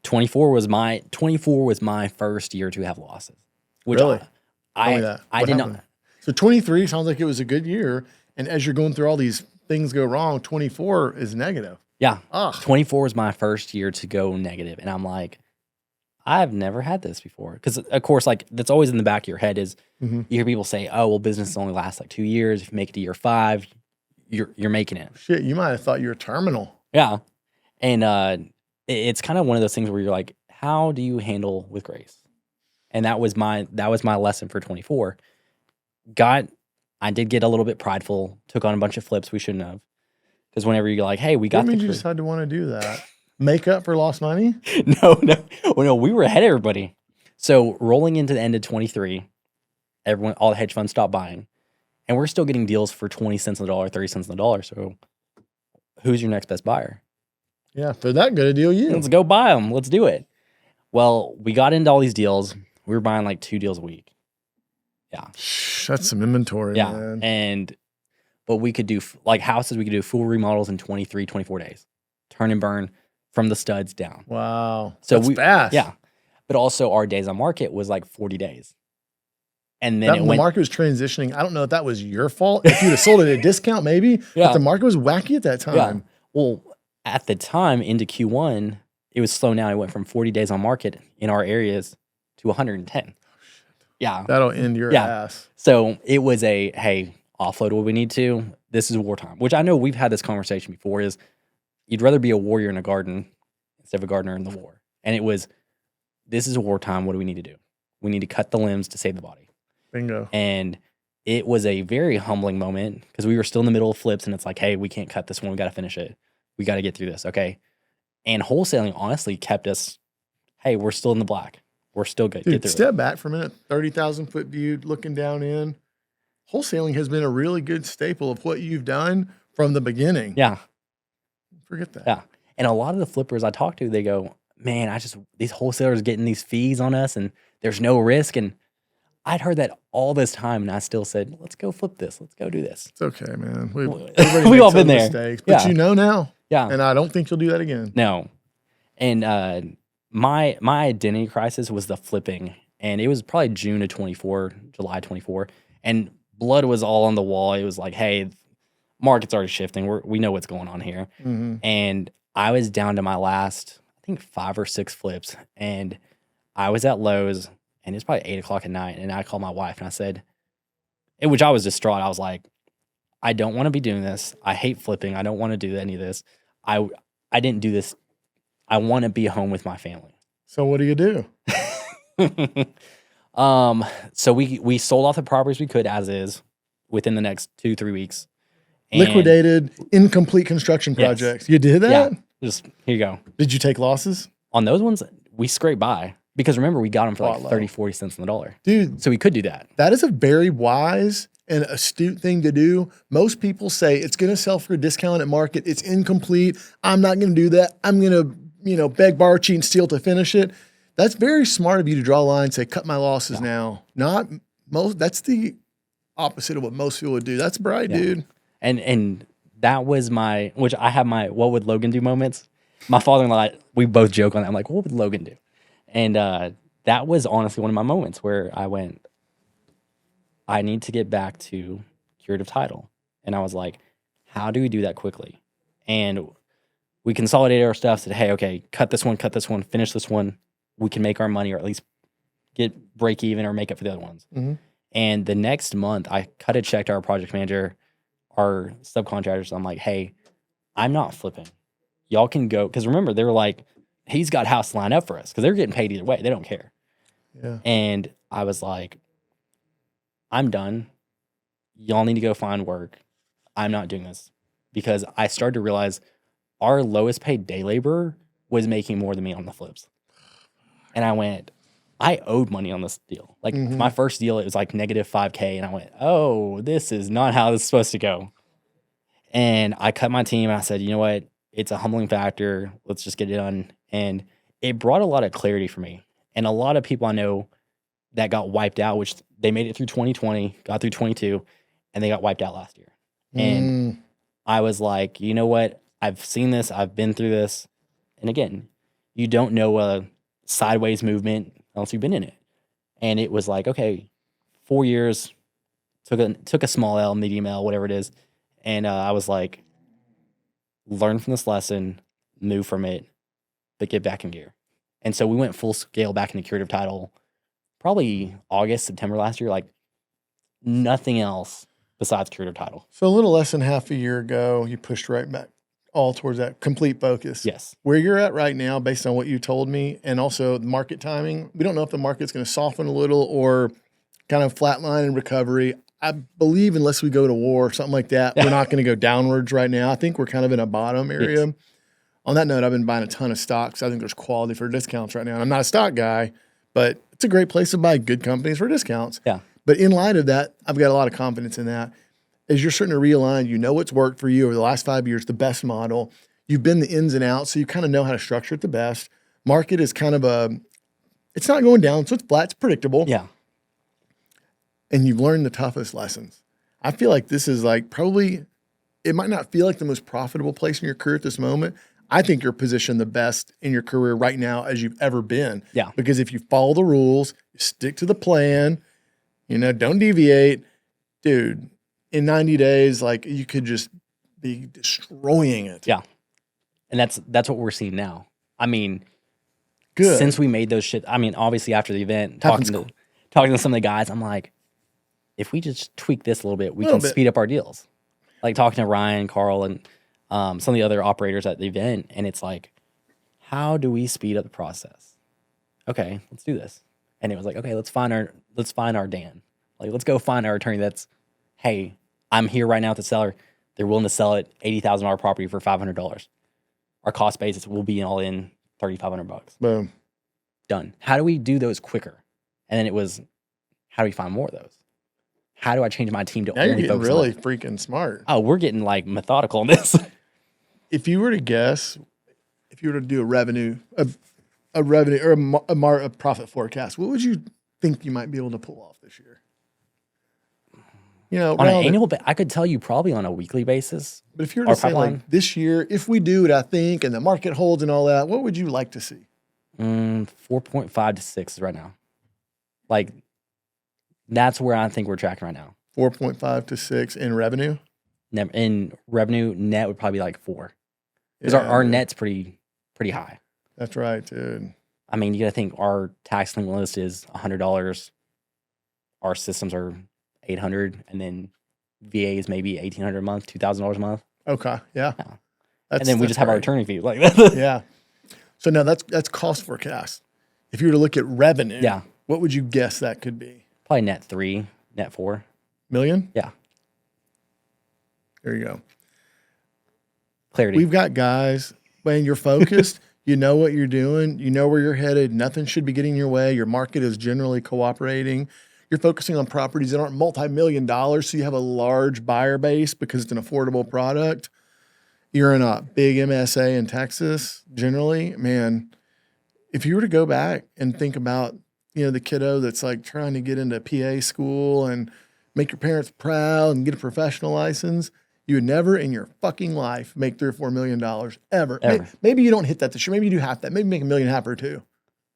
24 was my first year to have losses. Which really? I did not. So 23 sounds like it was a good year. And as you're going through all these things go wrong, 24 is negative. Yeah. 24 was my first year to go negative. And I'm like, I've never had this before. Because, of course, that's always in the back of your head is you hear people say, oh, well, business only lasts 2 years. If you make it to year 5, you're making it. Shit, you might have thought you were terminal. Yeah. And it's kind of one of those things where you're like, how do you handle with grace? And that was my lesson for 24. I did get a little bit prideful, took on a bunch of flips we shouldn't have. Because whenever you're like, hey, we got what made you decide to want to do that? Make up for lost money? No. Well, no, we were ahead of everybody. So rolling into the end of 23, all the hedge funds stopped buying. And we're still getting deals for 20 cents on the dollar, 30 cents on the dollar. So who's your next best buyer? Yeah, for that good a deal, Let's go buy them. Let's do it. Well, we got into all these deals. We were buying 2 deals a week. Yeah. That's some inventory, man. But we could do houses, we could do full remodels in 23, 24 days. Turn and burn from the studs down. Wow. So that's fast. Yeah. But also our days on market was 40 days. And then the market was transitioning. I don't know if that was your fault. If you'd have sold it at a discount, maybe. Yeah. But the market was wacky at that time. Yeah. Well, at the time into Q1, it was slowing down. It went from 40 days on market in our areas to 110. Yeah. That'll end your ass. So it was hey, offload what we need to. This is wartime, which I know we've had this conversation before is you'd rather be a warrior in a garden instead of a gardener in the war. And it was, this is a wartime. What do we need to do? We need to cut the limbs to save the body. Bingo. And it was a very humbling moment because we were still in the middle of flips and it's hey, we can't cut this one. We got to finish it. We got to get through this. Okay. And wholesaling honestly kept us, hey, we're still in the black. We're still good. Dude, step back for a minute. 30,000 foot view, looking down in. Wholesaling has been a really good staple of what you've done from the beginning. Yeah. Forget that. Yeah. And a lot of the flippers I talk to, they go, man, these wholesalers getting these fees on us and there's no risk. And I'd heard that all this time and I still said, let's go flip this. Let's go do this. It's okay, man. We've all been there. Mistakes, but you know now. Yeah. And I don't think you'll do that again. No. And my identity crisis was the flipping. And it was probably June of 24, July 24. And blood was all on the wall. It was like, hey, market's already shifting. We know what's going on here. Mm-hmm. And I was down to my last, I think 5 or 6 flips. And I was at Lowe's and it's probably 8 o'clock at night. And I called my wife and I said, in which I was distraught. I was like, I don't want to be doing this. I hate flipping. I don't want to do any of this. I didn't do this. I want to be home with my family. So what do you do? So we sold off the properties we could as is within the next 2-3 weeks. And Liquidated incomplete construction Yes. projects. You did that? Yeah, just here you go. Did you take losses? On those ones, we scraped by because remember we got them for Lot like low. 30, 40 cents on the dollar. Dude, So we could do that. that is a very wise and astute thing to do. Most people say it's going to sell for a discounted market. It's incomplete. I'm not going to do that. I'm going to, beg, borrow, cheat, and steal to finish it. That's very smart of you to draw a line and say, cut my losses now. Not most. That's the opposite of what most people would do. That's bright, dude. And that was which I have my what would Logan do moments. My father-in-law, we both joke on that. I'm like, what would Logan do? And that was honestly one of my moments where I went, I need to get back to Curative Title. And I was like, how do we do that quickly? And we consolidated our stuff, said, hey, okay, cut this one, finish this one. We can make our money or at least get break even or make up for the other ones. Mm-hmm. And the next month, I cut a check to our project manager, our subcontractors. I'm like, hey, I'm not flipping. Y'all can go. Because remember, they were like, he's got house lined up for us because they're getting paid either way. They don't care. Yeah. And I was like, I'm done. Y'all need to go find work. I'm not doing this because I started to realize our lowest paid day laborer was making more than me on the flips. And I went, I owed money on this deal. Like my first deal, it was like negative $5K. And I went, oh, this is not how this is supposed to go. And I cut my team and I said, you know what? It's a humbling factor. Let's just get it done. And it brought a lot of clarity for me. And a lot of people I know that got wiped out, which they made it through 2020, got through 22, and they got wiped out last year. And I was like, you know what? I've seen this. I've been through this. And again, you don't know a sideways movement unless you've been in it. And it was like, okay, 4 years, took a small L, medium L, whatever it is. And I was like, learn from this lesson, move from it, but get back in gear. And so we went full scale back into Curative Title probably August, September last year, like nothing else besides Curative Title. So a little less than half a year ago, you pushed right back all towards that complete focus. Yes. Where you're at right now, based on what you told me, and also the market timing, we don't know if the market's going to soften a little or kind of flatline in recovery. I believe unless we go to war or something like that, we're not going to go downwards right now. I think we're kind of in a bottom area. Yes. On that note, I've been buying a ton of stocks. I think there's quality for discounts right now. And I'm not a stock guy, but it's a great place to buy good companies for discounts. Yeah. But in light of that, I've got a lot of confidence in that. As you're starting to realign, you know what's worked for you over the last 5 years, the best model. You've been the ins and outs, so you kind of know how to structure it the best. Market is kind of it's not going down, so it's flat, it's predictable. Yeah. And you've learned the toughest lessons. I feel like this is like probably, it might not feel like the most profitable place in your career at this moment. I think you're positioned the best in your career right now as you've ever been. Yeah. Because if you follow the rules, you stick to the plan, don't deviate, dude, in 90 days, like you could just be destroying it. Yeah. And that's what we're seeing now. I mean, good. Since we made those shit, I mean, obviously after the event, talking to some of the guys, I'm like, if we just tweak this a little bit, we can speed up our deals. Like talking to Ryan, Carl, and some of the other operators at the event, and it's like, how do we speed up the process? Okay, let's do this. And it was like, okay, let's find our Dan. Like, let's go find our attorney that's, hey, I'm here right now with the seller. They're willing to sell it $80,000 property for $500. Our cost basis will be all in $3,500. Boom. Done. How do we do those quicker? And then it was, how do we find more of those? How do I change my team to now only you're getting focus really on freaking smart. Oh, we're getting like methodical on this. If you were to guess, if you were to do a revenue or a profit forecast, what would you think you might be able to pull off this year? On an annual, I could tell you probably on a weekly basis. But if you were to say like this year, if we do what I think and the market holds and all that, what would you like to see? 4.5 to 6 right now. Like that's where I think we're tracking right now. 4.5 to 6 in revenue. In revenue, net would probably be like 4, because our net's pretty high. That's right, dude. I mean, you got to think our tax lien list is $100. Our systems are $800, and then VA is maybe $1,800 a month, $2,000 a month. Okay, yeah. And then we just have our attorney fees, like yeah. So now that's cost forecast. If you were to look at revenue, what would you guess that could be? Probably net 3, net 4 million. Yeah. There you go. Clarity. We've got guys, when you're focused, you know what you're doing, you know where you're headed, nothing should be getting in your way, your market is generally cooperating. You're focusing on properties that aren't multi-million dollars, so you have a large buyer base because it's an affordable product. You're in a big MSA in Texas, generally. Man, if you were to go back and think about, the kiddo that's like trying to get into PA school and make your parents proud and get a professional license, you would never in your fucking life make $3 or $4 million ever. Maybe you don't hit that this year. Maybe you do half that. Maybe make $1.5 million or $2 million.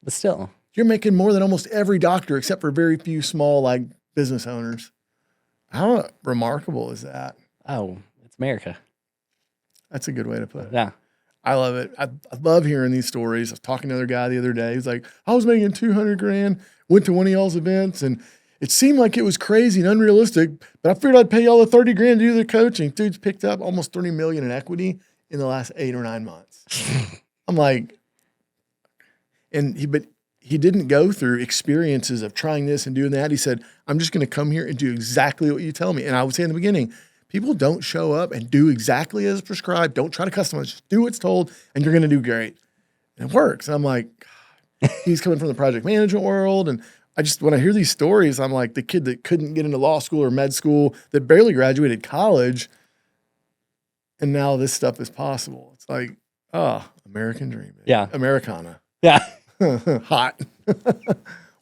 But still. You're making more than almost every doctor except for very few small like business owners. How remarkable is that? Oh, it's America. That's a good way to put it. Yeah. I love it. I love hearing these stories. I was talking to another guy the other day. He's like, I was making $200,000, went to one of y'all's events, and it seemed like it was crazy and unrealistic, but I figured I'd pay y'all the $30,000 to do the coaching. Dude's picked up almost $30 million in equity in the last 8 or 9 months. I'm like, but he didn't go through experiences of trying this and doing that. He said, I'm just going to come here and do exactly what you tell me. And I would say in the beginning, people don't show up and do exactly as prescribed. Don't try to customize. Just do what's told, and you're going to do great. And it works. And I'm like, God, he's coming from the project management world. And when I hear these stories, I'm like the kid that couldn't get into law school or med school, that barely graduated college, and now this stuff is possible. It's like, American dream. Man. Yeah. Americana. Yeah. Hot.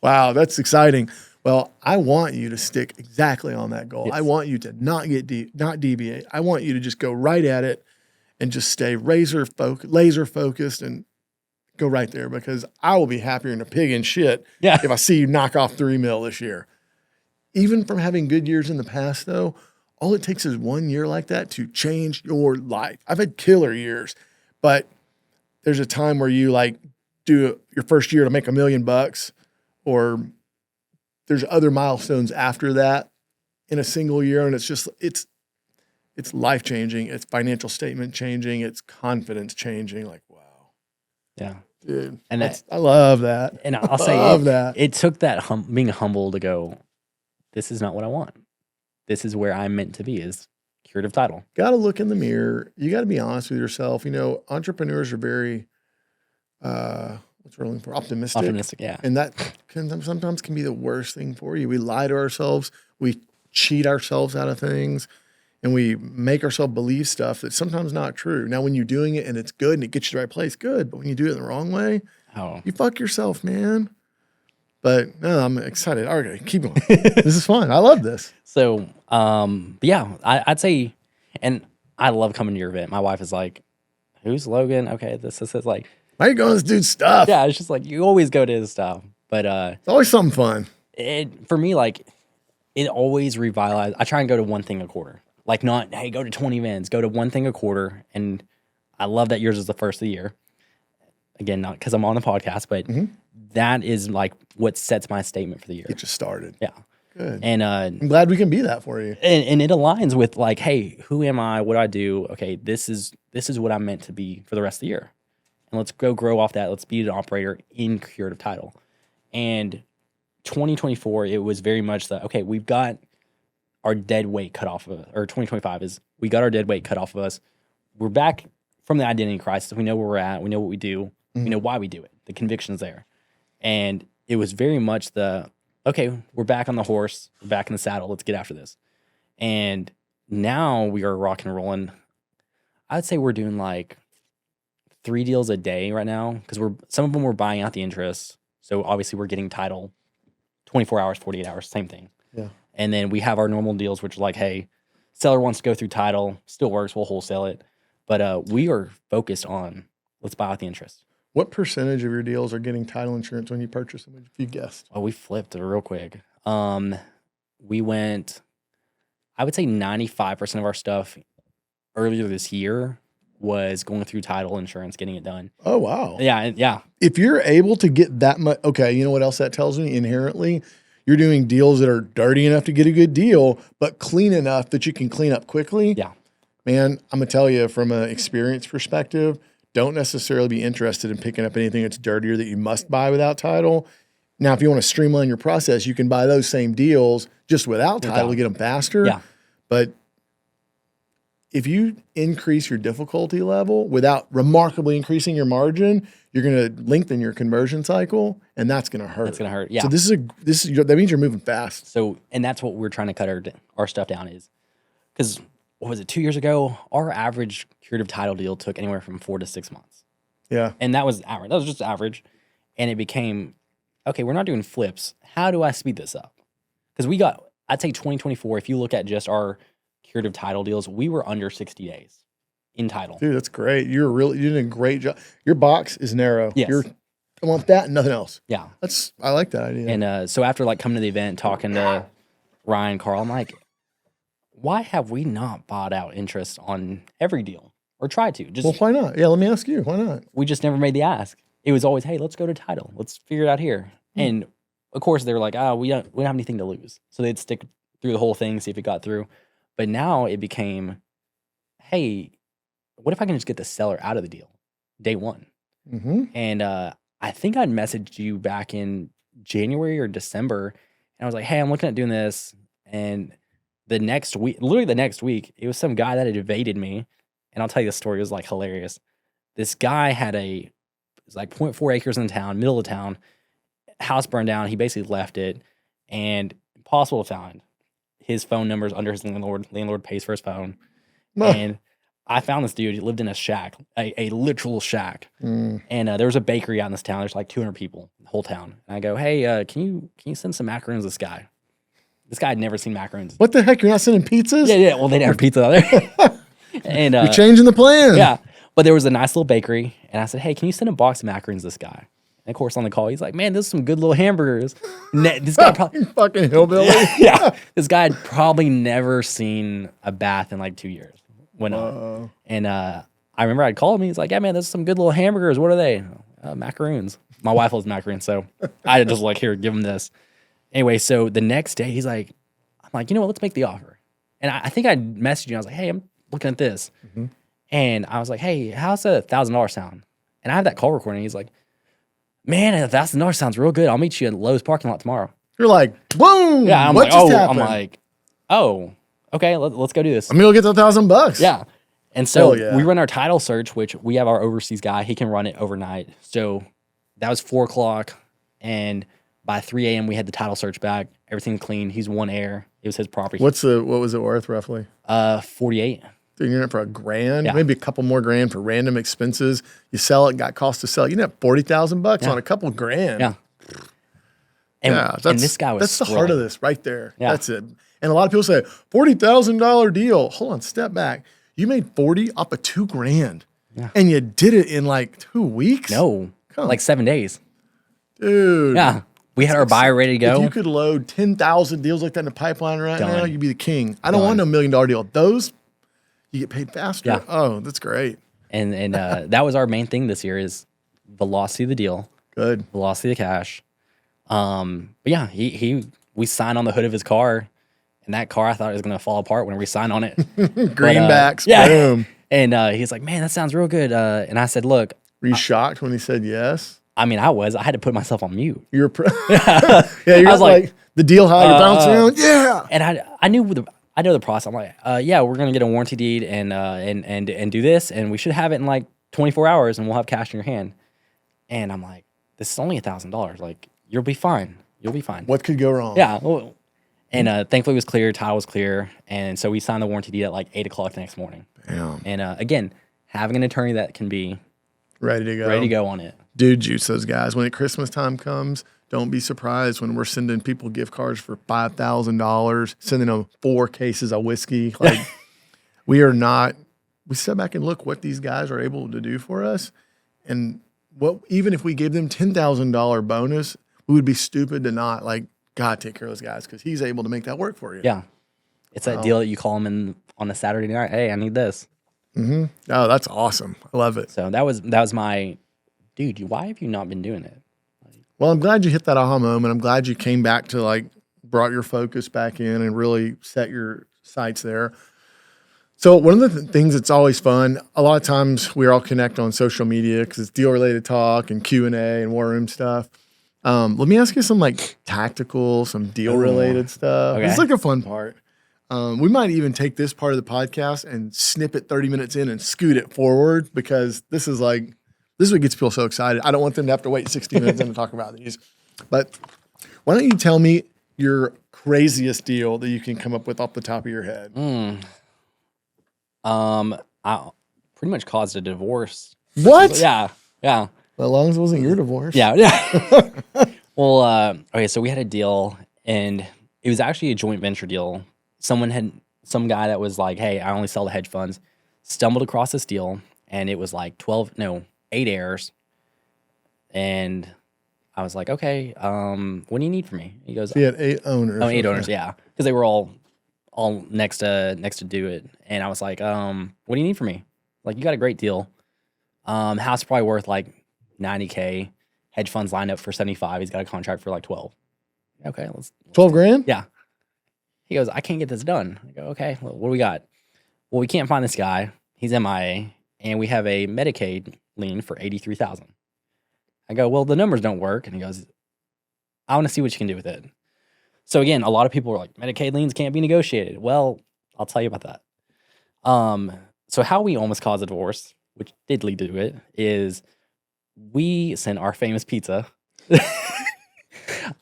Wow, that's exciting. Well, I want you to stick exactly on that goal. Yes. I want you to not deviate. I want you to just go right at it and just stay laser focused and go right there, because I will be happier than a pig in shit if I see you knock off $3 million this year. Even from having good years in the past, though, all it takes is 1 year like that to change your life. I've had killer years, but there's a time where you like do your first year to make $1 million, or there's other milestones after that in a single year, and it's just it's life changing. It's financial statement changing. It's confidence changing. Like, wow. Yeah. Dude. And I love that. And I'll say it took that being humble to go, this is not what I want. This is where I'm meant to be, is curative title. Got to look in the mirror. You got to be honest with yourself. Entrepreneurs are very, what's rolling for? Optimistic. Optimistic, yeah. And that sometimes can be the worst thing for you. We lie to ourselves. We cheat ourselves out of things. And we make ourselves believe stuff that's sometimes not true. Now, when you're doing it and it's good and it gets you to the right place, good. But when you do it in the wrong way, you fuck yourself, man. But no, I'm excited. All right, keep going. This is fun. I love this. So, I'd say, and I love coming to your event. My wife is like, who's Logan? Okay, this is like, why are you going to this dude's stuff? Yeah, it's just like, you always go to his stuff. But it's always something fun. For me, like, it always revitalizes. I try and go to one thing a quarter. Like, not, hey, go to 20 events, go to one thing a quarter. And I love that yours is the first of the year. Again, not because I'm on the podcast, but that is like what sets my statement for the year. Get you started. Yeah. Good. And I'm glad we can be that for you. And it aligns with like, hey, who am I? What do I do? Okay, this is what I'm meant to be for the rest of the year. And let's go grow off that. Let's be an operator in curative title. And 2024, it was very much that, okay, we've got our dead weight cut off of us, or 2025 is we got our dead weight cut off of us. We're back from the identity crisis. We know where we're at. We know what we do. We know why we do it. The conviction's there. And it was very much okay, we're back on the horse. We're back in the saddle. Let's get after this. And now we are rocking and rolling. I'd say we're doing like 3 deals a day right now, because some of them we're buying out the interest. So obviously we're getting title 24 hours, 48 hours, same thing. Yeah. And then we have our normal deals, which are like, hey, seller wants to go through title, still works, we'll wholesale it. But we are focused on let's buy out the interest. What percentage of your deals are getting title insurance when you purchase them? If you guessed. Oh, we flipped it real quick. We went, I would say 95% of our stuff earlier this year was going through title insurance, getting it done. Oh, wow. Yeah. If you're able to get that much, okay, you know what else that tells me? Inherently, you're doing deals that are dirty enough to get a good deal, but clean enough that you can clean up quickly. Yeah. Man, I'm going to tell you from an experience perspective, don't necessarily be interested in picking up anything that's dirtier that you must buy without title. Now, if you want to streamline your process, you can buy those same deals just without title to get them faster. Yeah. But if you increase your difficulty level without remarkably increasing your margin, you're going to lengthen your conversion cycle, and that's going to hurt. That's going to hurt. Yeah. So that means you're moving fast. So, and that's what we're trying to cut our stuff down is because what was it, 2 years ago? Our average curative title deal took anywhere from 4 to 6 months. Yeah. And that was average. That was just average. And it became, okay, we're not doing flips. How do I speed this up? Because I'd say 2024, if you look at just our curative title deals, we were under 60 days in title. Dude, that's great. You did a great job. Your box is narrow. Yes. I want that and nothing else. Yeah. I like that idea. And so after like coming to the event, talking to Ryan, Carl, I'm like, why have we not bought out interest on every deal or tried to? Well, why not? Yeah, let me ask you. Why not? We just never made the ask. It was always, hey, let's go to title. Let's figure it out here. And of course, they were like, we don't have anything to lose. So they'd stick through the whole thing, see if it got through. But now it became, hey, what if I can just get the seller out of the deal day one? Mm-hmm. And I think I'd messaged you back in January or December. And I was like, hey, I'm looking at doing this. And literally the next week, it was some guy that had evaded me. And I'll tell you the story. It was like hilarious. This guy had it was like 0.4 acres in town, middle of town, house burned down. He basically left it and impossible to find. His phone number is under his landlord. Landlord pays for his phone. And I found this dude. He lived in a shack, a literal shack. And there was a bakery out in this town. There's like 200 people in the whole town. And I go, hey, can you send some macaroons to this guy? This guy had never seen macaroons. What the heck? You're not sending pizzas? Yeah. Well, they didn't have pizza out there. And you're changing the plan. Yeah. But there was a nice little bakery. And I said, hey, can you send a box of macaroons to this guy? And of course, on the call, he's like, man, this is some good little hamburgers. This guy probably fucking hillbilly. Yeah. This guy had probably never seen a bath in like 2 years. And I remember I'd call him. He's like, yeah, man, this is some good little hamburgers. What are they? Macaroons. My wife loves macaroons. So I just like, here, give him this. Anyway, so the next day I'm like, you know what? Let's make the offer. And I think I messaged you. I was like, hey, I'm looking at this. Mm-hmm. And I was like, hey, how's a $1,000 sound? And I have that call recording. He's like, man, $1,000 sounds real good. I'll meet you at Lowe's parking lot tomorrow. You're like, boom. Yeah, what just happened? I'm like, okay, let's go do this. I'm gonna go get the $1,000. Yeah. And so we run our title search, which we have our overseas guy. He can run it overnight. So that was 4 o'clock. And by 3 a.m., we had the title search back. Everything clean. He's one air. It was his property. What was it worth roughly? 48. Dude, you're in it for $1,000, maybe a couple more grand for random expenses. You sell it, got cost to sell. You net $40,000 on a couple grand. Yeah. And this guy was that's the heart of this right there. Yeah. That's it. And a lot of people say $40,000 deal. Hold on, step back. You made 40 off of $2,000, and you did it in like 2 weeks. No, like 7 days, dude. Yeah, we had our buyer ready to go. If you could load 10,000 deals like that in the pipeline now, you'd be the king. I don't want no $1 million deal. Those you get paid faster. Yeah. Oh, that's great. And that was our main thing this year is velocity of the deal. Good. Velocity of the cash. But yeah, we signed on the hood of his car, and that car I thought it was gonna fall apart when we signed on it. Greenbacks. Yeah. Boom. And he's like, man, that sounds real good. And I said, look. Were you shocked when he said yes? I mean, I had to put myself on mute. You're you're I was like the deal high, you're bouncing around. Yeah. And I know the process. I'm like, we're gonna get a warranty deed and do this, and we should have it in like 24 hours, and we'll have cash in your hand. And I'm like, this is only $1,000. Like, you'll be fine. You'll be fine. What could go wrong? Yeah. And thankfully it was clear, title was clear, and so we signed the warranty deed at like 8 o'clock the next morning. Damn. And again, having an attorney that can be ready to go on it. Dude, juice those guys. When Christmas time comes, don't be surprised when we're sending people gift cards for $5,000, sending them 4 cases of whiskey. Like we step back and look what these guys are able to do for us. And even if we gave them $10,000 bonus, we would be stupid to not like, God, take care of those guys because he's able to make that work for you. Yeah. It's that deal that you call them in on a Saturday night. Hey, I need this. Mm-hmm. Oh, that's awesome. I love it. So that was my, dude, why have you not been doing it? Well, I'm glad you hit that aha moment. I'm glad you came back to like brought your focus back in and really set your sights there. So one of the things that's always fun, a lot of times we all connect on social media because it's deal-related talk and Q&A and war room stuff. Let me ask you some like tactical, some deal-related stuff. Okay. It's like a fun part. We might even take this part of the podcast and snip it 30 minutes in and scoot it forward because this is what gets people so excited. I don't want them to have to wait 60 minutes in to talk about these. But why don't you tell me your craziest deal that you can come up with off the top of your head? I pretty much caused a divorce. What? Yeah. Well, as long as it wasn't your divorce. Yeah. Well, okay, so we had a deal, and it was actually a joint venture deal. Some guy that was like, hey, I only sell to hedge funds, stumbled across this deal, and it was like 8 heirs. And I was like, okay, what do you need from me? He goes, So you had 8 owners. Oh, 8 owners, yeah. Because they were all next to do it. And I was like, what do you need from me? Like, you got a great deal. House probably worth like $90K. Hedge funds lined up for 75. He's got a contract for like 12. Okay, let's 12 grand? Yeah. He goes, I can't get this done. I go, okay, well, what do we got? Well, we can't find this guy. He's MIA, and we have a Medicaid lien for $83,000. I go, well, the numbers don't work. And he goes, I want to see what you can do with it. So again, a lot of people are like, Medicaid liens can't be negotiated. Well, I'll tell you about that. So how we almost caused a divorce, which did lead to it, is we sent our famous pizza.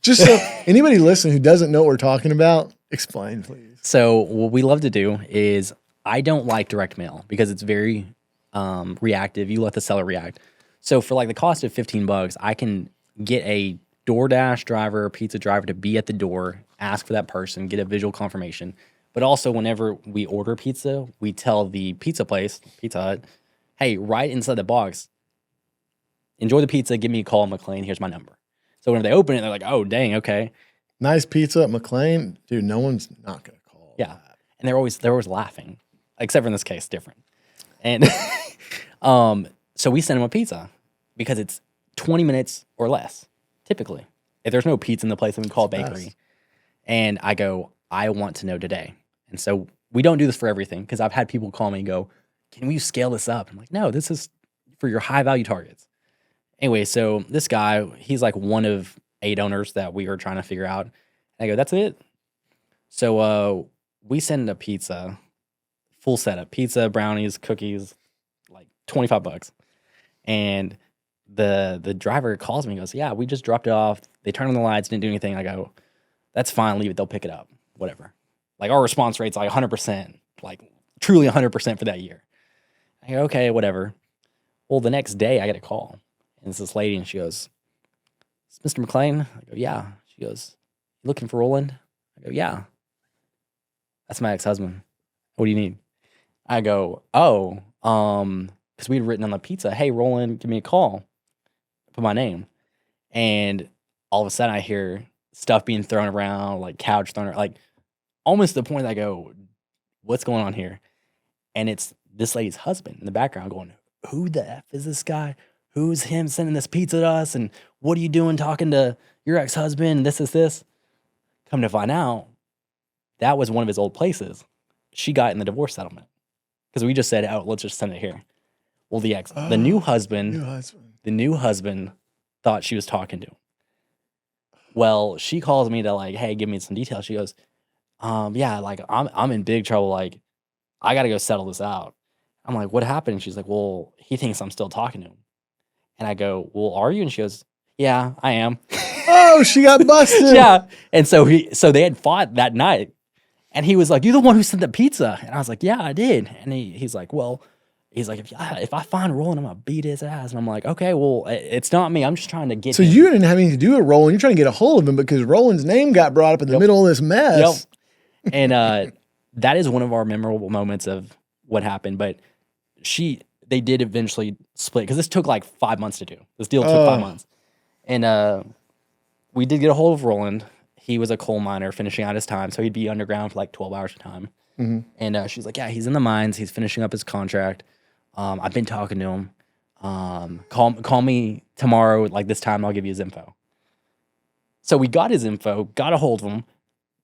Just so anybody listening who doesn't know what we're talking about, explain, please. So what we love to do is I don't like direct mail because it's very reactive. You let the seller react. So for like the cost of $15, I can get a DoorDash driver, pizza driver to be at the door, ask for that person, get a visual confirmation. But also whenever we order pizza, we tell the pizza place, Pizza Hut, hey, right inside the box, enjoy the pizza, give me a call, Mcklane, here's my number. So when they open it, they're like, oh, dang, okay. Nice pizza at Mcklane. Dude, no one's not going to call. Yeah. And they're always laughing, except for in this case, different. And so we send them a pizza because it's 20 minutes or less, typically. If there's no pizza in the place, then we call a bakery. Nice. And I go, I want to know today. And so we don't do this for everything because I've had people call me and go, can we scale this up? I'm like, no, this is for your high value targets. Anyway, so this guy, he's like one of 8 owners that we were trying to figure out. And I go, that's it? So we send a pizza, full setup, pizza, brownies, cookies, like $25. And the driver calls me and goes, yeah, we just dropped it off. They turned on the lights, didn't do anything. I go, that's fine, leave it, they'll pick it up, whatever. Like our response rate's like 100%, like truly 100% for that year. I go, okay, whatever. Well, the next day I get a call. And it's this lady, and she goes, is Mr. Mcklane? I go, yeah. She goes, you looking for Roland? I go, yeah. That's my ex-husband. What do you need? I go, oh, because we had written on the pizza, hey, Roland, give me a call. Put my name. And all of a sudden I hear stuff being thrown around, like couch thrown around, like almost to the point that I go, what's going on here? And it's this lady's husband in the background going, who the F is this guy? Who's him sending this pizza to us? And what are you doing talking to your ex-husband? And this is this. Come to find out, that was one of his old places. She got in the divorce settlement. Because we just said, oh, let's just send it here. Well, the new husband thought she was talking to him. Well, she calls me to like, hey, give me some details. She goes, yeah, like I'm in big trouble. Like, I got to go settle this out. I'm like, what happened? And she's like, well, he thinks I'm still talking to him. And I go, well, are you? And she goes, yeah, I am. Oh, she got busted. Yeah. And so they had fought that night. And he was like, you're the one who sent the pizza. And I was like, yeah, I did. And he's like, well, He's like, if I find Roland, I'm gonna beat his ass. And I'm like, okay, well, it's not me. I'm just trying to get So him. you didn't have anything to do with Roland. You're trying to get a hold of him because Roland's name got brought up in the middle of this mess. Yep. And that is one of our memorable moments of what happened. But they did eventually split because this took like 5 months to do. This deal took 5 months. And we did get a hold of Roland. He was a coal miner finishing out his time. So he'd be underground for like 12 hours at a time. Mm-hmm. And she's like, yeah, he's in the mines. He's finishing up his contract. I've been talking to him. Call me tomorrow, like this time, I'll give you his info. So we got his info, got a hold of him,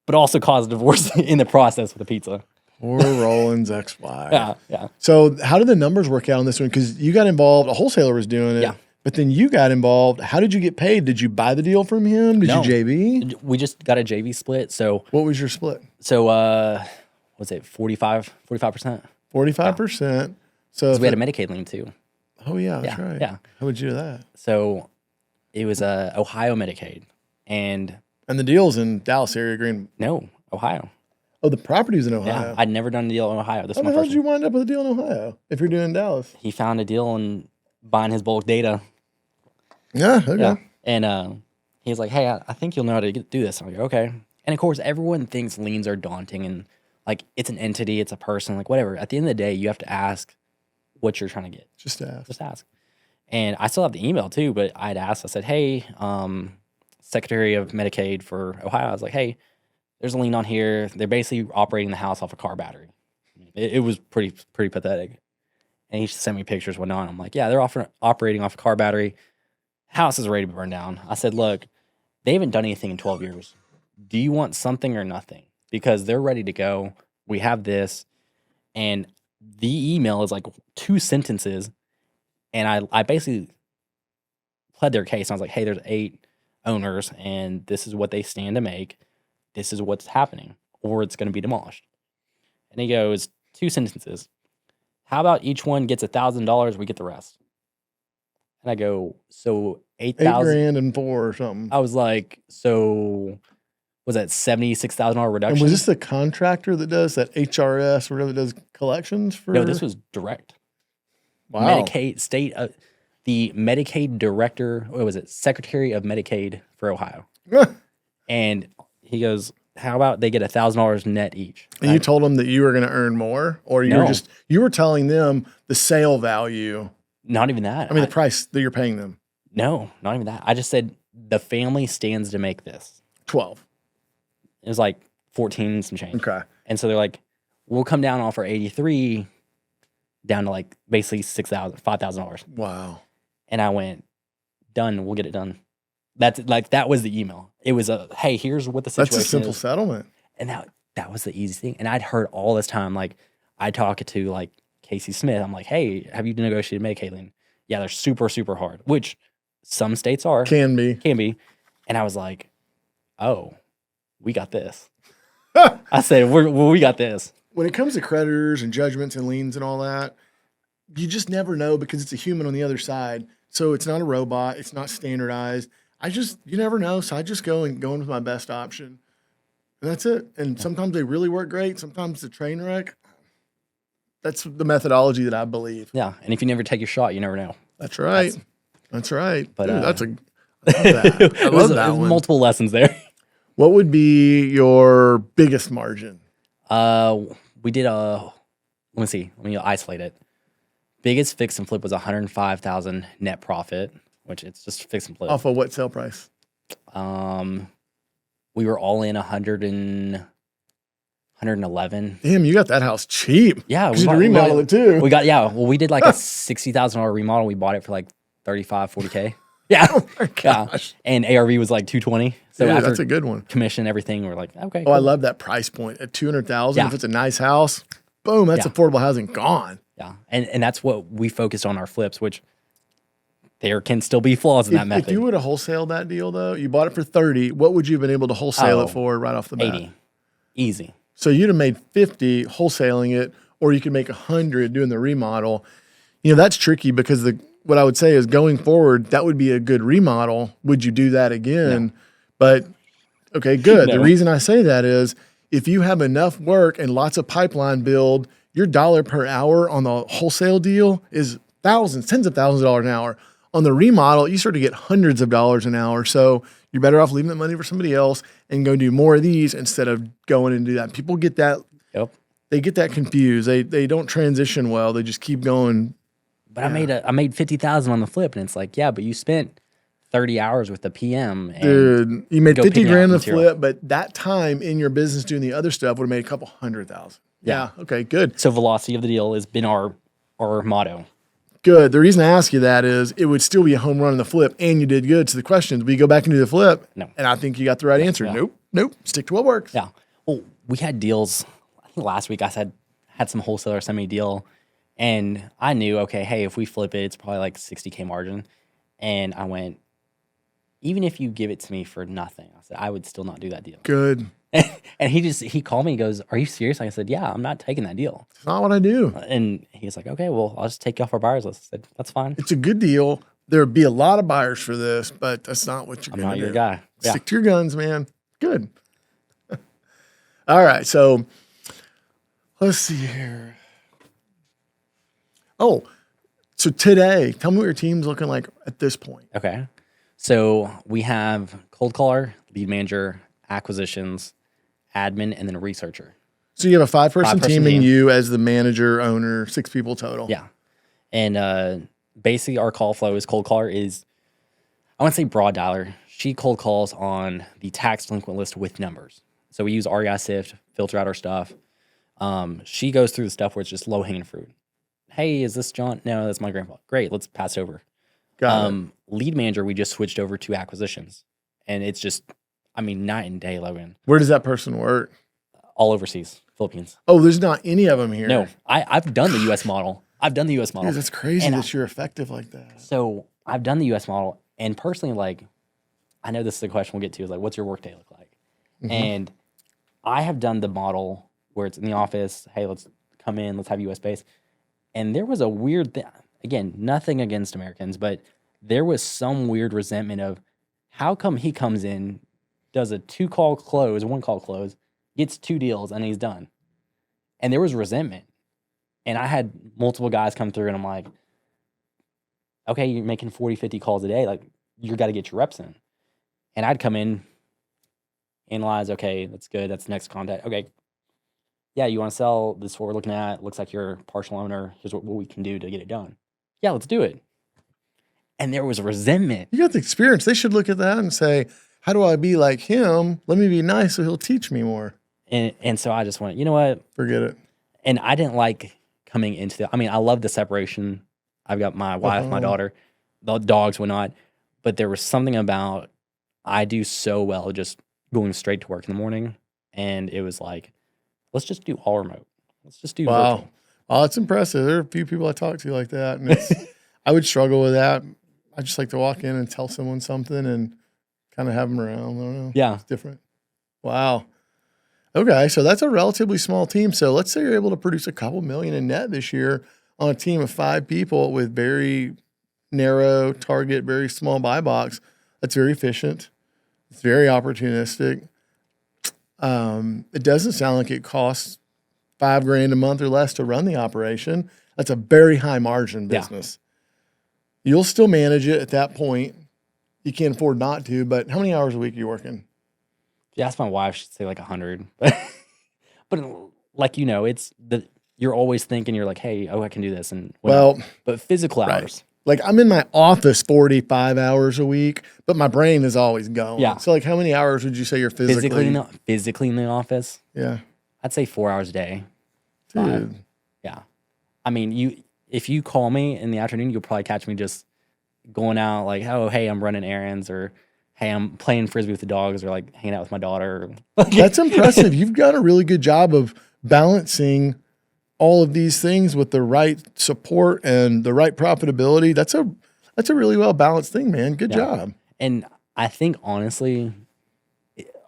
but also caused a divorce in the process with the pizza. Poor Roland's ex-wife. Yeah. So how did the numbers work out on this one? Because you got involved, a wholesaler was doing it, but then you got involved. How did you get paid? Did you buy the deal from him? Did you JV? We just got a JV split. So what was your split? So was it 45%? 45%. So we had a Medicaid lien too. Oh yeah, that's right. Yeah. How would you do that? So it was Ohio Medicaid, and the deal's in Dallas area, Green. No, Ohio. Oh, the property's in Ohio. Yeah, I'd never done a deal in Ohio. This How the hell did you wind up with a deal in Ohio if you're doing Dallas? He found a deal and buying his bulk data. Yeah. Okay. Yeah. And he was like, "Hey, I think you'll know how to do this." I'm like, "Okay." And of course, everyone thinks liens are daunting and like it's an entity, it's a person, like whatever. At the end of the day, you have to ask what you're trying to get. Just ask. And I still have the email too, but I'd asked, I said, hey, Secretary of Medicaid for Ohio, I was like, hey, there's a lien on here. They're basically operating the house off a car battery. It was pretty pathetic. And he sent me pictures, whatnot. I'm like, yeah, they're operating off a car battery. House is ready to burn down. I said, look, they haven't done anything in 12 years. Do you want something or nothing? Because they're ready to go. We have this. And the email is like 2 sentences, and I basically pled their case. I was like, hey, there's 8 owners, and this is what they stand to make. This is what's happening, or it's going to be demolished. And he goes, 2 sentences. How about each one gets $1,000, we get the rest? And I go, so 8,000? $8,000 and 4 or something. I was like, so was that $76,000 reduction? And was this the contractor that does that HRS or whatever that does collections for? No, this was direct. Wow. Medicaid the Medicaid director, what was it? Secretary of Medicaid for Ohio. And he goes, how about they get $1,000 net each? And you told them that you were going to earn more, or you were telling them the sale value? Not even that. I mean, the price that you're paying them. No, not even that. I just said the family stands to make this. 12. It was like 14 some change. Okay. And so they're like, we'll come down off our 83 down to like basically $5,000. Wow. And I went, done. We'll get it done. That was the email. It was hey, here's what the situation is. That's a simple settlement. And that was the easy thing. And I'd heard all this time, like I talk to like Casey Smith. I'm like, hey, have you negotiated Medicaid lien? Yeah, they're super, super hard, which some states are. Can be. And I was like, oh, we got this. I said, we got this. When it comes to creditors and judgments and liens and all that, you just never know because it's a human on the other side. So it's not a robot. It's not standardized. You never know. So I just go with my best option. And that's it. And sometimes they really work great. Sometimes the train wreck. That's the methodology that I believe. Yeah. And if you never take your shot, you never know. That's right. That's right. But dude, I love that one. Multiple lessons there. What would be your biggest margin? We did let me see. Let me isolate it. Biggest fix and flip was $105,000 net profit, which it's just fix and flip. Off of what sale price? We were all in 111. Damn, you got that house cheap. Yeah, we remodel it too. We did like a $60,000 remodel. We bought it for like 35, 40K. Yeah. Oh my gosh. Yeah. And ARV was like 220. So dude, after that's a good one. Commission, everything, we're like, okay. Oh, cool. I love that price point at $200,000. Yeah. If it's a nice house, boom, that's affordable housing gone. Yeah, and that's what we focused on our flips, which there can still be flaws in that method. If you would have wholesaled that deal though, you bought it for 30, what would you have been able to wholesale it for right off the bat? 80. Easy. So you'd have made 50 wholesaling it, or you could make 100 doing the remodel. You know, that's tricky because what I would say is going forward, that would be a good remodel. Would you do that again? No. But okay, good. No. The reason I say that is if you have enough work and lots of pipeline build, your dollar per hour on the wholesale deal is thousands, tens of thousands of dollars an hour. On the remodel, you start to get hundreds of dollars an hour. So you're better off leaving that money for somebody else and go do more of these instead of going and do that. People get that. Yep. They get that confused. They don't transition well. They just keep going. But I made 50,000 on the flip, and it's like, yeah, but you spent 30 hours with the PM. And dude, you made go 50 picking out grand in the material. flip, but that time in your business doing the other stuff would have made a couple 100,000. Yeah. Okay, good. So velocity of the deal has been our motto. Good. The reason I ask you that is it would still be a home run in the flip, and you did good. So the question is, will you go back and do the flip? No. And I think you got the right answer. Yeah. Nope. Stick to what works. Yeah. Well, we had deals. I think last week I had some wholesalers send me a deal, and I knew, okay, hey, if we flip it, it's probably like 60K margin. And I went, even if you give it to me for nothing, I said, I would still not do that deal. Good. And he called me, he goes, are you serious? I said, yeah, I'm not taking that deal. It's not what I do. And he's like, okay, well, I'll just take you off our buyers list. I said, that's fine. It's a good deal. There would be a lot of buyers for this, but that's not what you're I'm going not to do. your guy. Yeah. Stick to your guns, man. Good. All right. So let's see here. Oh, so today, tell me what your team's looking like at this point. Okay. So we have cold caller, lead manager, acquisitions, admin, and then a researcher. So you have a five-person team and team. you as the manager, owner, 6 people total. Yeah. And basically our call flow is cold caller is, I want to say broad dialer. She cold calls on the tax delinquent list with numbers. So we use REI Sift, filter out our stuff. She goes through the stuff where it's just low-hanging fruit. Hey, is this John? No, that's my grandpa. Great, let's pass over. Got it. Lead manager, we just switched over to acquisitions. And it's just, I mean, night and day, Logan. Where does that person work? All overseas, Philippines. Oh, there's not any of them here. No, I've done the U.S. model. Dude, that's crazy And that you're effective like that. So I've done the U.S. model, and personally, like, I know this is a question we'll get to, is like, what's your workday look like? Mm-hmm. And I have done the model where it's in the office. Hey, let's come in. Let's have U.S. base. And there was a weird thing. Again, nothing against Americans, but there was some weird resentment of how come he comes in, does a 1 call close, gets 2 deals, and he's done. And there was resentment. And I had multiple guys come through, and I'm like, okay, you're making 40, 50 calls a day. Like, you got to get your reps in. And I'd come in, analyze, okay, that's good. That's the next contact. Okay, yeah, you want to sell? This is what we're looking at. Looks like you're a partial owner. Here's what we can do to get it done. Yeah, let's do it. And there was resentment. You got the experience. They should look at that and say, how do I be like him? Let me be nice so he'll teach me more. And so I just went, you know what? Forget it. And I didn't like coming into I mean, I love the separation. I've got my wife, my daughter, the dogs, whatnot. But there was something about I do so well just going straight to work in the morning. And it was like, let's just do all remote. Let's just do virtual. Oh, it's impressive. There are a few people I talk to like that. And I would struggle with that. I just like to walk in and tell someone something and kind of have them around. I don't know. Yeah. It's different. Wow. Okay. So that's a relatively small team. So let's say you're able to produce a couple million in net this year on a team of 5 people with very narrow target, very small buy box. That's very efficient. It's very opportunistic. It doesn't sound like it costs $5,000 a month or less to run the operation. That's a very high margin business. Yeah. You'll still manage it at that point. You can't afford not to, but how many hours a week are you working? If you ask my wife, she'd say like 100. But like, you know, you're always thinking, you're like, hey, I can do this. And but physical hours. Like I'm in my office 45 hours a week, but my brain is always going. Yeah. So like how many hours would you say you're physically in the office? Yeah. I'd say 4 hours a day. Dude. 5. Yeah. I mean, if you call me in the afternoon, you'll probably catch me just going out like, oh, hey, I'm running errands, or hey, I'm playing Frisbee with the dogs, or like hanging out with my daughter. That's impressive. You've got a really good job of balancing all of these things with the right support and the right profitability. That's a really well balanced thing, man. Good job. And I think honestly,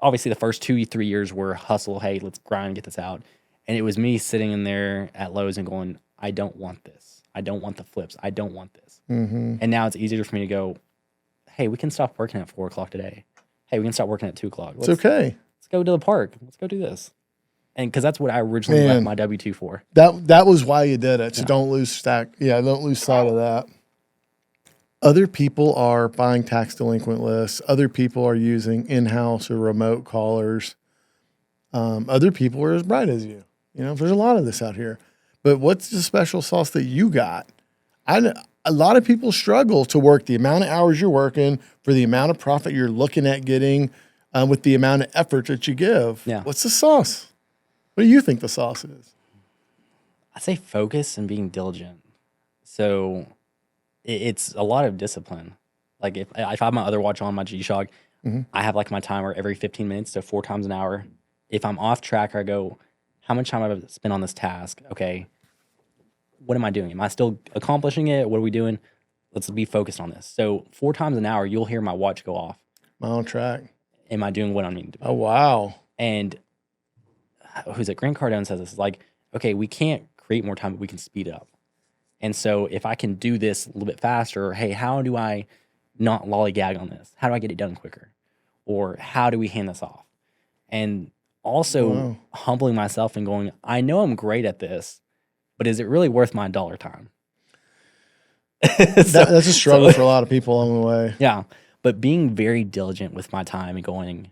obviously the first 2-3 years were hustle. Hey, let's grind, get this out. And it was me sitting in there at Lowe's and going, I don't want this. I don't want the flips. I don't want this. Mm-hmm. And now it's easier for me to go, hey, we can stop working at 4 o'clock today. Hey, we can stop working at 2 o'clock. It's okay. Let's go to the park. Let's go do this. And because that's what I originally left Man. my W-2 for. That was why you did it. So Yeah. don't lose don't lose sight of that. Other people are buying tax delinquent lists. Other people are using in-house or remote callers. Other people are as bright as you. You know, there's a lot of this out here. But what's the special sauce that you got? A lot of people struggle to work the amount of hours you're working for the amount of profit you're looking at getting with the amount of effort that you give. Yeah. What's the sauce? What do you think the sauce is? I say focus and being diligent. So it's a lot of discipline. Like if I have my other watch on, my G-Shock, I have like my timer every 15 minutes, so 4 times an hour. If I'm off track, I go, how much time have I spent on this task? Okay, what am I doing? Am I still accomplishing it? What are we doing? Let's be focused on this. So 4 times an hour, you'll hear my watch go off. Am I on track? Am I doing what I need to do? Oh, wow. And who's it? Grant Cardone says this, like, okay, we can't create more time, but we can speed up. And so if I can do this a little bit faster, hey, how do I not lollygag on this? How do I get it done quicker? Or how do we hand this off? And also humbling myself and going, I know I'm great at this, but is it really worth my dollar time? That's a struggle for a lot of people along the way. Yeah. But being very diligent with my time and going,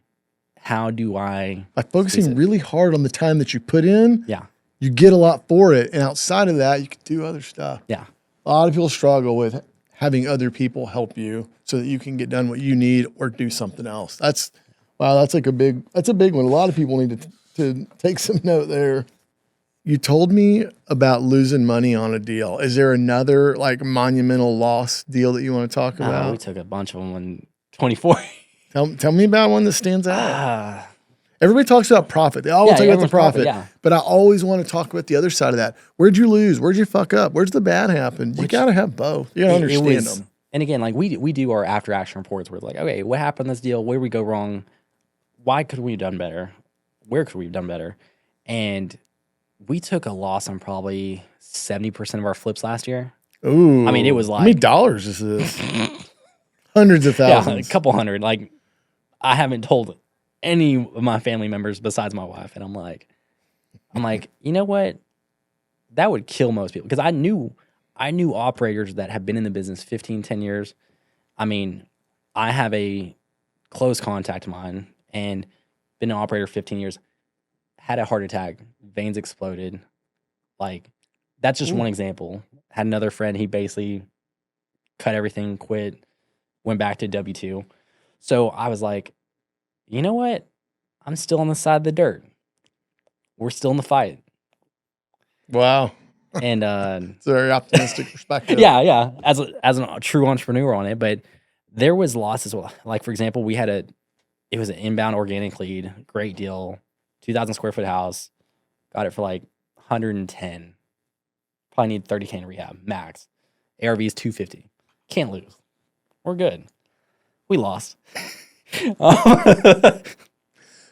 how do I... By focusing really hard on the time that you put in, Yeah. you get a lot for it. And outside of that, you can do other stuff. Yeah. A lot of people struggle with having other people help you so that you can get done what you need or do something else. That's like a big one. A lot of people need to take some note there. You told me about losing money on a deal. Is there another like monumental loss deal that you want to talk about? We took a bunch of them in 24. Tell me about one that stands out. Everybody talks about profit. They always talk about the profit. But I always want to talk about the other side of that. Where'd you lose? Where'd you fuck up? Where's the bad happen? You got to have both. You got to understand them. And again, like we do our after action reports where it's like, okay, what happened in this deal? Where did we go wrong? Why could we have done better? Where could we have done better? And we took a loss on probably 70% of our flips last year. Ooh. I mean, it was like... How many dollars is this? Hundreds of thousands. Yeah, a couple hundred. Like, I haven't told any of my family members besides my wife. And I'm like, you know what? That would kill most people. Because I knew operators that have been in the business 15, 10 years. I mean, I have a close contact of mine and been an operator 15 years, had a heart attack, veins exploded. Like, that's just one example. Had another friend, he basically cut everything, quit, went back to W-2. So I was like, you know what? I'm still on the side of the dirt. We're still in the fight. Wow. And it's a very optimistic perspective. Yeah. As a true entrepreneur on it, but there was losses. Like, for example, it was an inbound organic lead, great deal, 2,000 square foot house, got it for like 110. Probably need 30K in rehab max. ARV is 250. Can't lose. We're good. We lost. Not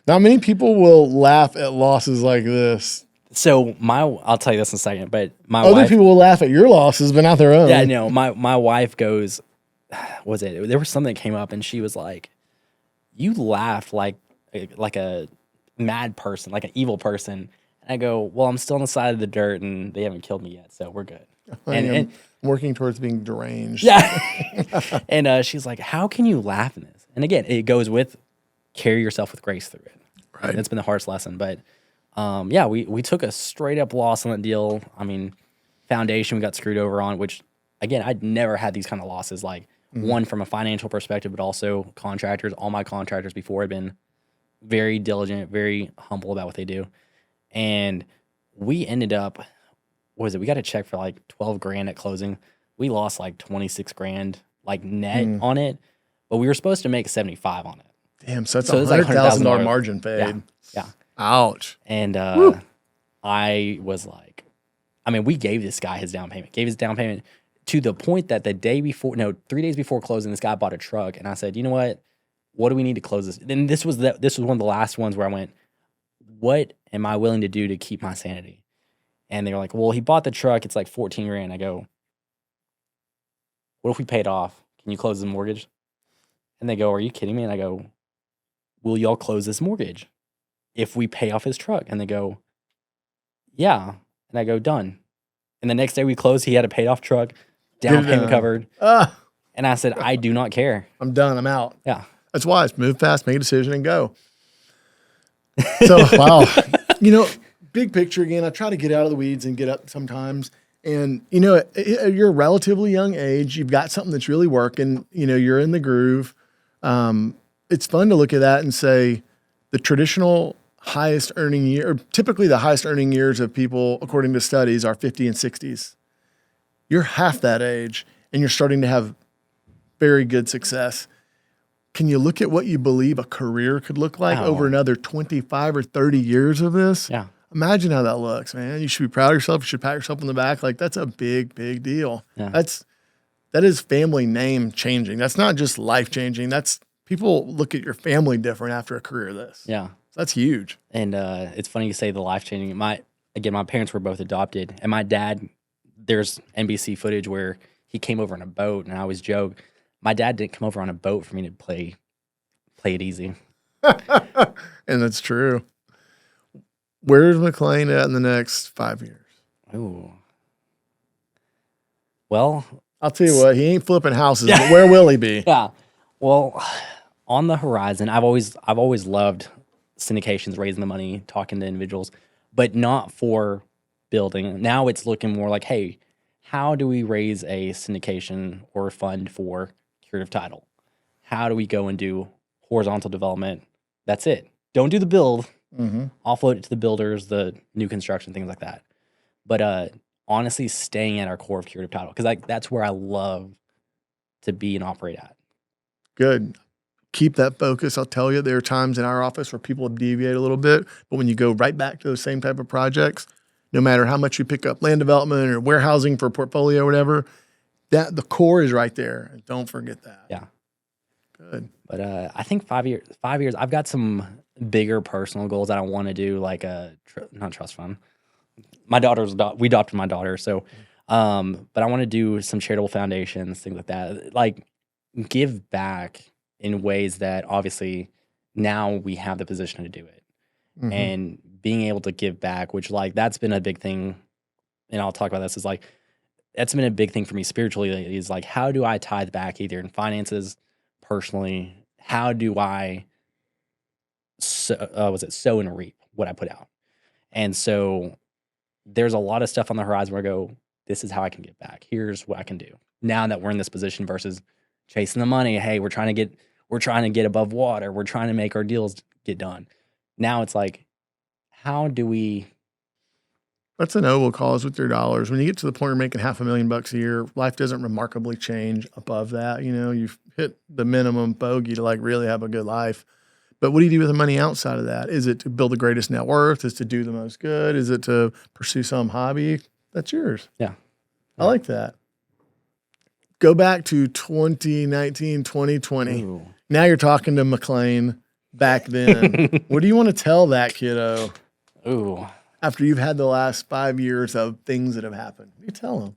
many people will laugh at losses like this. So I'll tell you this in a second, but other people will laugh at your losses, but not their own. Yeah, no. My wife goes, there was something that came up, and she was like, "You laughed like a mad person, like an evil person." And I go, "Well, I'm still on the side of the dirt, and they haven't killed me yet, so we're good." And working towards being deranged. Yeah. And she's like, "How can you laugh in this?" And again, it goes with carry yourself with grace through it. Right. That's been the hardest lesson, but. We took a straight up loss on that deal. I mean, foundation we got screwed over on, which again, I'd never had these kind of losses, like one from a financial perspective, but also contractors. All my contractors before had been very diligent, very humble about what they do. And we ended up, we got a check for like 12 grand at closing. We lost like 26 grand like net on it, but we were supposed to make 75 on it. Damn, so that's a $100,000 margin fade. Yeah. Ouch. And I was like, we gave this guy his down payment, to the point that 3 days before closing, this guy bought a truck. And I said, you know what do we need to close this? And this was one of the last ones where I went, what am I willing to do to keep my sanity? And they were like, well, he bought the truck. It's like 14 grand. I go, what if we paid off? Can you close the mortgage? And they go, are you kidding me? And I go, will y'all close this mortgage? if we pay off his truck? And they go, yeah. And I go, done. And the next day we closed, he had a paid off truck, down payment covered. And I said, I do not care. I'm done. I'm out. Yeah. That's wise. Move fast, make a decision, and go. So, wow. Big picture again, I try to get out of the weeds and get up sometimes. And, you're a relatively young age. You've got something that's really working. You're in the groove. It's fun to look at that and say the traditional highest earning year, or typically the highest earning years of people, according to studies, are 50 and 60s. You're half that age and you're starting to have very good success. Can you look at what you believe a career could look like over another 25 or 30 years of this? Yeah. Imagine how that looks, man. You should be proud of yourself. You should pat yourself on the back. Like, that's a big, big deal. Yeah. That is family name changing. That's not just life changing. That's people look at your family different after a career this. Yeah. That's huge. And it's funny you say the life changing. My parents were both adopted, and my dad, there's NBC footage where he came over on a boat, and I always joke, my dad didn't come over on a boat for me to play it easy. And that's true. Where's Mcklane at in the next 5 years? Ooh. Well, I'll tell you what, he ain't flipping houses, but where will he be? Yeah. Well, on the horizon, I've always loved syndications, raising the money, talking to individuals, but not for building. Now it's looking more like, hey, how do we raise a syndication or a fund for Curative Title? How do we go and do horizontal development? That's it. Don't do the build. Offload it to the builders, the new construction, things like that. But honestly, staying at our core of Curative Title, because that's where I love to be and operate at. Good. Keep that focus. I'll tell you, there are times in our office where people deviate a little bit, but when you go right back to those same type of projects, no matter how much you pick up land development or warehousing for a portfolio or whatever, that the core is right there. And don't forget that. Yeah. Good. But I think 5 years, I've got some bigger personal goals that I want to do, like not trust fund. We adopted my daughter, so but I want to do some charitable foundations, things like that. Like give back in ways that obviously now we have the position to do it. And being able to give back, which like that's been a big thing, and I'll talk about this, is like that's been a big thing for me spiritually, is like how do I tithe back either in finances, personally, how do I sow and reap what I put out? And so there's a lot of stuff on the horizon where I go, this is how I can give back. Here's what I can do now that we're in this position versus chasing the money. Hey, we're trying to get above water. We're trying to make our deals get done. Now it's like, how do we? That's a noble cause with your dollars. When you get to the point of making $500,000 a year, life doesn't remarkably change above that. You've hit the minimum bogey to like really have a good life. But what do you do with the money outside of that? Is it to build the greatest net worth? Is it to do the most good? Is it to pursue some hobby? That's yours. Yeah. I like that. Go back to 2019, 2020. Ooh. Now you're talking to Mcklane back then. What do you want to tell that kiddo? Ooh. After you've had the last 5 years of things that have happened? What do you tell him?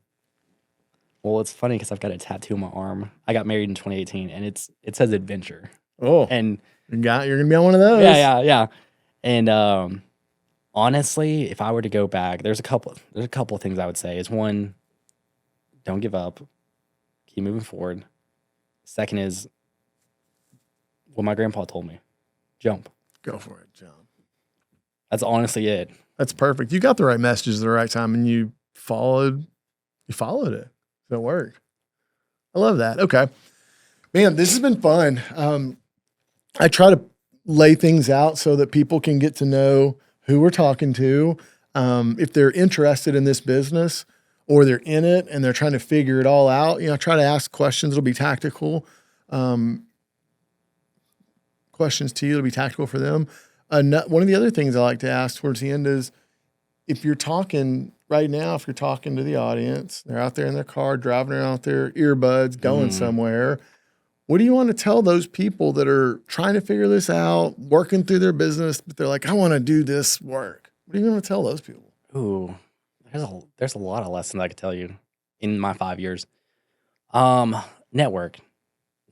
Well, it's funny because I've got a tattoo on my arm. I got married in 2018, and it says adventure. Oh, and you're gonna be on one of those. Yeah. And honestly, if I were to go back, there's a couple of things I would say. Is one, don't give up, keep moving forward. Second is what my grandpa told me: jump. Go for it, jump. That's honestly it. That's perfect. You got the right messages at the right time, and you followed it. So it worked. I love that. Okay, man, this has been fun. I try to lay things out so that people can get to know who we're talking to. If they're interested in this business or they're in it and they're trying to figure it all out, I try to ask questions. It'll be tactical. Questions to you. It'll be tactical for them. One of the other things I like to ask towards the end is, if you're talking right now, if you're talking to the audience, they're out there in their car, driving around with their earbuds, going somewhere. What do you want to tell those people that are trying to figure this out, working through their business, but they're like, I want to do this work? What do you want to tell those people? Ooh, there's a lot of lessons I could tell you in my 5 years. Network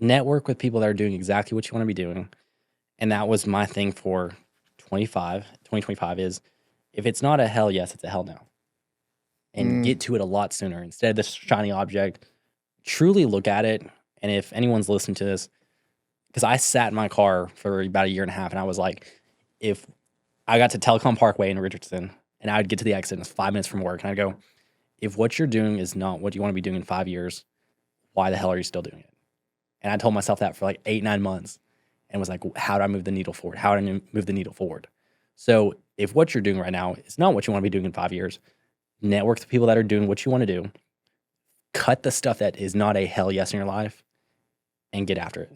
with people that are doing exactly what you want to be doing. And that was my thing for 2025 is, if it's not a hell yes, it's a hell no. And get to it a lot sooner. Instead of this shiny object, truly look at it. And if anyone's listening to this, because I sat in my car for about a year and a half, and I was like, if I got to Telecom Parkway in Richardson, and I would get to the exit, and it's 5 minutes from work, and I'd go, if what you're doing is not what you want to be doing in 5 years, why the hell are you still doing it? And I told myself that for like 8-9 months, and was like, how do I move the needle forward? How do I move the needle forward? So if what you're doing right now is not what you want to be doing in 5 years, network with people that are doing what you want to do, cut the stuff that is not a hell yes in your life, and get after it.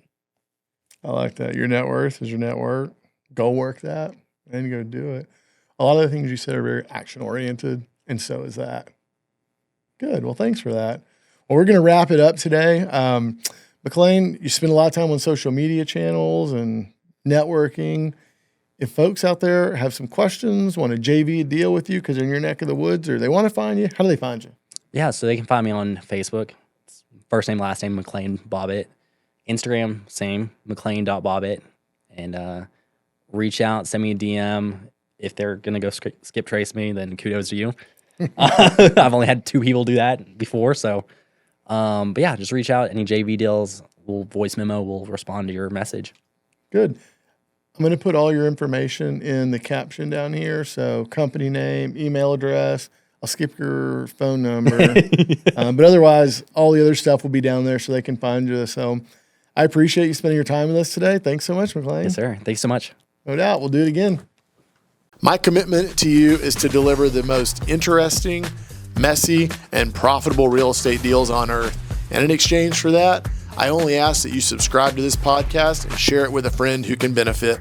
I like that. Your net worth is your net worth. Go work that and go do it. A lot of the things you said are very action oriented, and so is that. Good. Well, thanks for that. Well, we're going to wrap it up today. Mcklane, you spend a lot of time on social media channels and networking. If folks out there have some questions, want to JV a deal with you because they're in your neck of the woods, or they want to find you, how do they find you? Yeah, so they can find me on Facebook. It's first name, last name, Mcklane Bobbit. Instagram, same, Mcklane.Bobbit. And reach out, send me a DM. If they're going to go skip trace me, then kudos to you. I've only had 2 people do that before. So, but yeah, just reach out. Any JV deals, we'll voice memo, we'll respond to your message. Good. I'm going to put all your information in the caption down here. So company name, email address. I'll skip your phone number. But otherwise, all the other stuff will be down there so they can find you. So I appreciate you spending your time with us today. Thanks so much, Mcklane. Yes, sir. Thanks so much. No doubt. We'll do it again. My commitment to you is to deliver the most interesting, messy, and profitable real estate deals on earth. And in exchange for that, I only ask that you subscribe to this podcast and share it with a friend who can benefit.